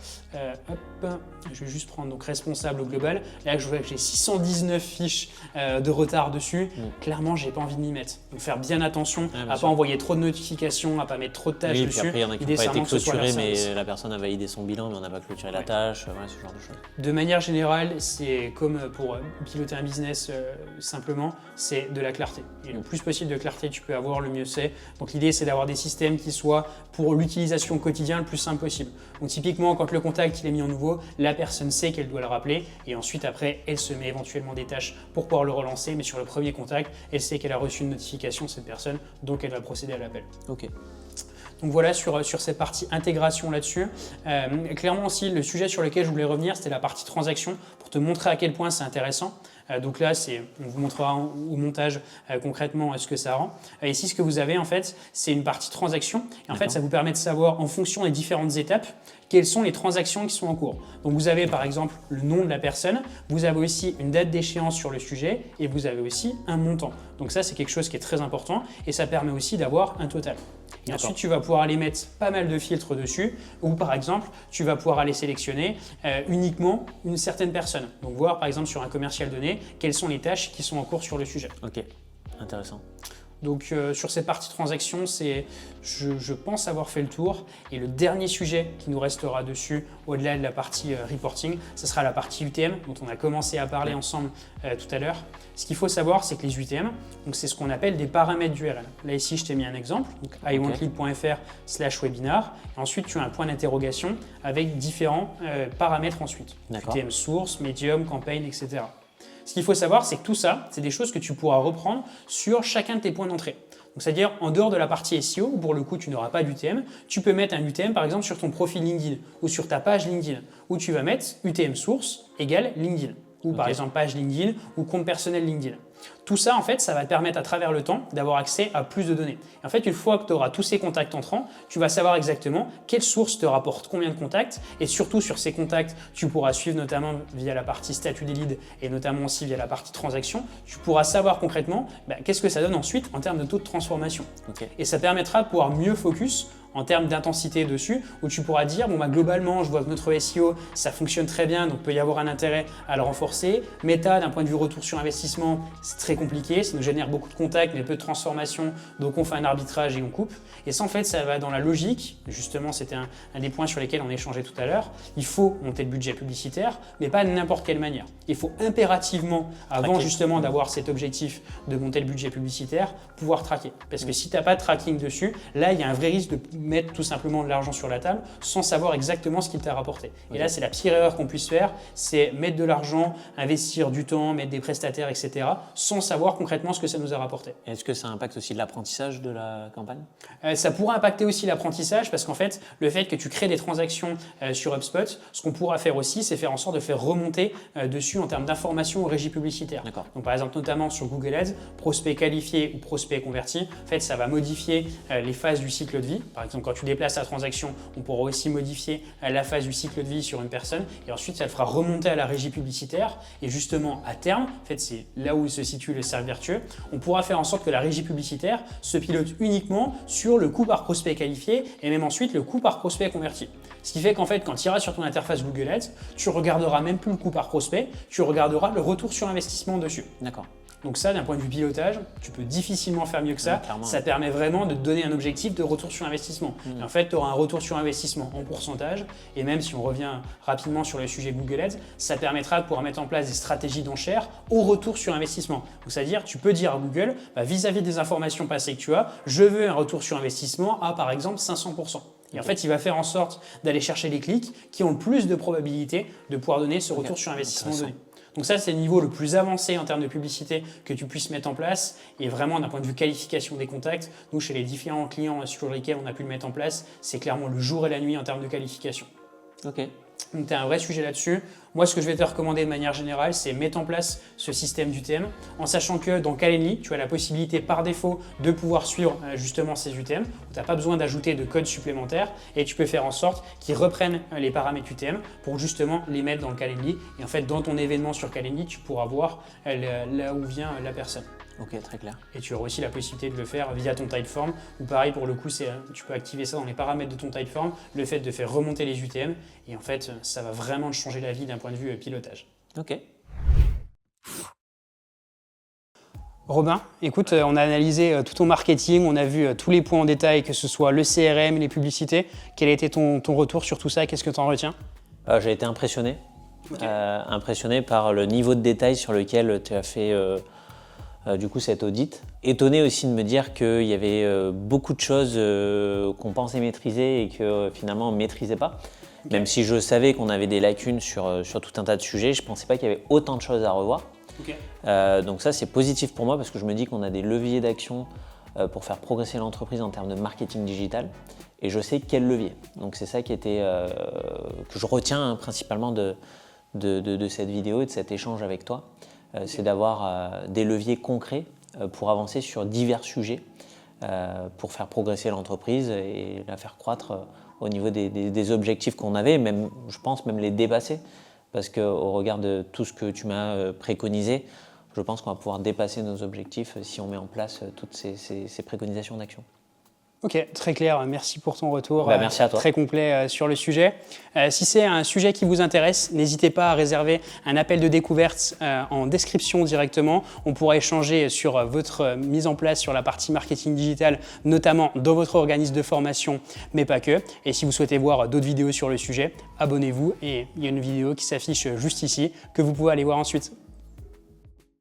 A: je vais juste prendre donc responsable au global. Là, je vois que j'ai 619 fiches de retard dessus. Clairement, j'ai pas envie de m'y mettre. Donc, faire bien attention à pas envoyer trop de notifications, à pas mettre trop de tâches
B: Oui,
A: dessus.
B: puis après, il y en a qui n'ont
A: L'idée,
B: pas
A: c'est
B: été
A: vraiment que ce soit
B: clôturés,
A: leur
B: mais
A: service.
B: la personne a validé son bilan, mais on n'a pas clôturé la tâche, ce genre de choses.
A: De manière générale, c'est comme pour piloter un business simplement, c'est de la clarté. Et le plus possible de clarté tu peux avoir, le mieux c'est. Donc l'idée, c'est d'avoir des systèmes qui soient pour l'utilisation quotidienne le plus simple possible. Donc typiquement, quand le contact il est mis en nouveau, la personne sait qu'elle doit le rappeler et ensuite après, elle se met éventuellement des tâches pour pouvoir le relancer. Mais sur le premier contact, elle sait qu'elle a reçu une notification de cette personne, donc elle va procéder à l'appel.
B: Ok.
A: Donc voilà sur cette partie intégration là-dessus. Clairement aussi, le sujet sur lequel je voulais revenir, c'était la partie transaction, pour te montrer à quel point c'est intéressant. Donc là, on vous montrera au montage concrètement ce que ça rend. Ici, ce que vous avez en fait, c'est une partie transaction. Et en fait, ça vous permet de savoir en fonction des différentes étapes, quelles sont les transactions qui sont en cours. Donc vous avez par exemple le nom de la personne, vous avez aussi une date d'échéance sur le sujet et vous avez aussi un montant. Donc ça, c'est quelque chose qui est très important et ça permet aussi d'avoir un total. Et ensuite, tu vas pouvoir aller mettre pas mal de filtres dessus ou par exemple, tu vas pouvoir aller sélectionner uniquement une certaine personne. Donc voir par exemple sur un commercial donné, quelles sont les tâches qui sont en cours sur le sujet.
B: Ok, intéressant.
A: Donc sur cette partie transaction, je pense avoir fait le tour. Et le dernier sujet qui nous restera dessus, au-delà de la partie reporting, ce sera la partie UTM dont on a commencé à parler ensemble tout à l'heure. Ce qu'il faut savoir, c'est que les UTM, c'est ce qu'on appelle des paramètres d'URL. Là ici, je t'ai mis un exemple, donc iwantlead.fr/webinar. Ensuite, tu as un point d'interrogation avec différents paramètres ensuite. UTM source, medium, campaign, etc. Ce qu'il faut savoir, c'est que tout ça, c'est des choses que tu pourras reprendre sur chacun de tes points d'entrée. C'est-à-dire, en dehors de la partie SEO, où pour le coup, tu n'auras pas d'UTM, tu peux mettre un UTM, par exemple, sur ton profil LinkedIn ou sur ta page LinkedIn, où tu vas mettre UTM source égale LinkedIn, ou par exemple page LinkedIn ou compte personnel LinkedIn. Tout ça, en fait, ça va te permettre à travers le temps d'avoir accès à plus de données. Et en fait, une fois que tu auras tous ces contacts entrants, tu vas savoir exactement quelle source te rapporte combien de contacts. Et surtout, sur ces contacts, tu pourras suivre notamment via la partie statut des leads et notamment aussi via la partie transaction. Tu pourras savoir concrètement qu'est-ce que ça donne ensuite en termes de taux de transformation. Et ça permettra de pouvoir mieux focus en termes d'intensité dessus, où tu pourras dire, globalement, je vois que notre SEO, ça fonctionne très bien, donc il peut y avoir un intérêt à le renforcer. Meta, d'un point de vue retour sur investissement, c'est très compliqué, ça nous génère beaucoup de contacts, mais peu de transformation, donc on fait un arbitrage et on coupe. Et ça, en fait, ça va dans la logique, justement, c'était un des points sur lesquels on échangeait tout à l'heure. Il faut monter le budget publicitaire, mais pas de n'importe quelle manière. Il faut impérativement, avant justement d'avoir cet objectif de monter le budget publicitaire, pouvoir traquer. Parce que si tu n'as pas de tracking dessus, là, il y a un vrai risque de mettre tout simplement de l'argent sur la table sans savoir exactement ce qu'il t'a rapporté. Et là, c'est la pire erreur qu'on puisse faire, c'est mettre de l'argent, investir du temps, mettre des prestataires, etc., sans savoir concrètement ce que ça nous a rapporté.
B: Est-ce que ça impacte aussi l'apprentissage de la campagne ?
A: Ça pourra impacter aussi l'apprentissage parce qu'en fait, le fait que tu crées des transactions sur HubSpot, ce qu'on pourra faire aussi, c'est faire en sorte de faire remonter dessus en termes d'informations aux régies publicitaires. Donc par exemple, notamment sur Google Ads, prospect qualifié ou prospect converti, en fait, ça va modifier les phases du cycle de vie. Par exemple, quand tu déplaces la transaction, on pourra aussi modifier la phase du cycle de vie sur une personne et ensuite, ça le fera remonter à la régie publicitaire et justement, à terme, en fait, c'est là où se situe le cercle vertueux, on pourra faire en sorte que la régie publicitaire se pilote uniquement sur le coût par prospect qualifié et même ensuite le coût par prospect converti. Ce qui fait qu'en fait, quand tu iras sur ton interface Google Ads, tu regarderas même plus le coût par prospect, tu regarderas le retour sur investissement dessus.
B: D'accord.
A: Donc ça, d'un point de vue pilotage, tu peux difficilement faire mieux que ça. Ça permet vraiment de te donner un objectif de retour sur investissement. Et en fait, tu auras un retour sur investissement en pourcentage. Et même si on revient rapidement sur le sujet Google Ads, ça permettra de pouvoir mettre en place des stratégies d'enchères au retour sur investissement. Donc c'est-à-dire, tu peux dire à Google, vis-à-vis des informations passées que tu as, je veux un retour sur investissement à par exemple 500%. Et en fait, il va faire en sorte d'aller chercher les clics qui ont le plus de probabilité de pouvoir donner ce retour sur investissement donné. Donc ça, c'est le niveau le plus avancé en termes de publicité que tu puisses mettre en place. Et vraiment, d'un point de vue qualification des contacts, nous, chez les différents clients sur lesquels on a pu le mettre en place, c'est clairement le jour et la nuit en termes de qualification.
B: Ok.
A: Donc tu as un vrai sujet là-dessus. Moi, ce que je vais te recommander de manière générale, c'est mettre en place ce système d'UTM en sachant que dans Calendly, tu as la possibilité par défaut de pouvoir suivre justement ces UTM. Tu n'as pas besoin d'ajouter de code supplémentaire et tu peux faire en sorte qu'ils reprennent les paramètres UTM pour justement les mettre dans le Calendly. Et en fait, dans ton événement sur Calendly, tu pourras voir là où vient la personne.
B: Ok, très clair.
A: Et tu auras aussi la possibilité de le faire via ton Typeform, ou pareil pour le coup, tu peux activer ça dans les paramètres de ton Typeform, le fait de faire remonter les UTM, et en fait, ça va vraiment te changer la vie d'un point de vue pilotage.
B: Ok.
A: Robin, écoute, on a analysé tout ton marketing, on a vu tous les points en détail, que ce soit le CRM, les publicités. Quel a été ton retour sur tout ça? Qu'est-ce que tu en retiens?
B: J'ai été impressionné.
A: Okay.
B: Impressionné par le niveau de détail sur lequel tu as fait du coup cet audit. Étonné aussi de me dire qu'il y avait beaucoup de choses qu'on pensait maîtriser et que finalement on ne maîtrisait pas. Okay. Même si je savais qu'on avait des lacunes sur tout un tas de sujets, je ne pensais pas qu'il y avait autant de choses à revoir.
A: Okay.
B: Donc ça c'est positif pour moi parce que je me dis qu'on a des leviers d'action pour faire progresser l'entreprise en termes de marketing digital et je sais quel levier. Donc c'est ça qui était, que je retiens principalement de cette vidéo et de cet échange avec toi. C'est d'avoir des leviers concrets pour avancer sur divers sujets, pour faire progresser l'entreprise et la faire croître au niveau des objectifs qu'on avait, même, je pense même les dépasser, parce qu'au regard de tout ce que tu m'as préconisé, je pense qu'on va pouvoir dépasser nos objectifs si on met en place toutes ces préconisations d'action.
A: Ok, très clair. Merci pour ton retour
B: merci à toi.
A: Très complet sur le sujet. Si c'est un sujet qui vous intéresse, n'hésitez pas à réserver un appel de découverte en description directement. On pourra échanger sur votre mise en place sur la partie marketing digital, notamment dans votre organisme de formation, mais pas que. Et si vous souhaitez voir d'autres vidéos sur le sujet, abonnez-vous et il y a une vidéo qui s'affiche juste ici que vous pouvez aller voir ensuite.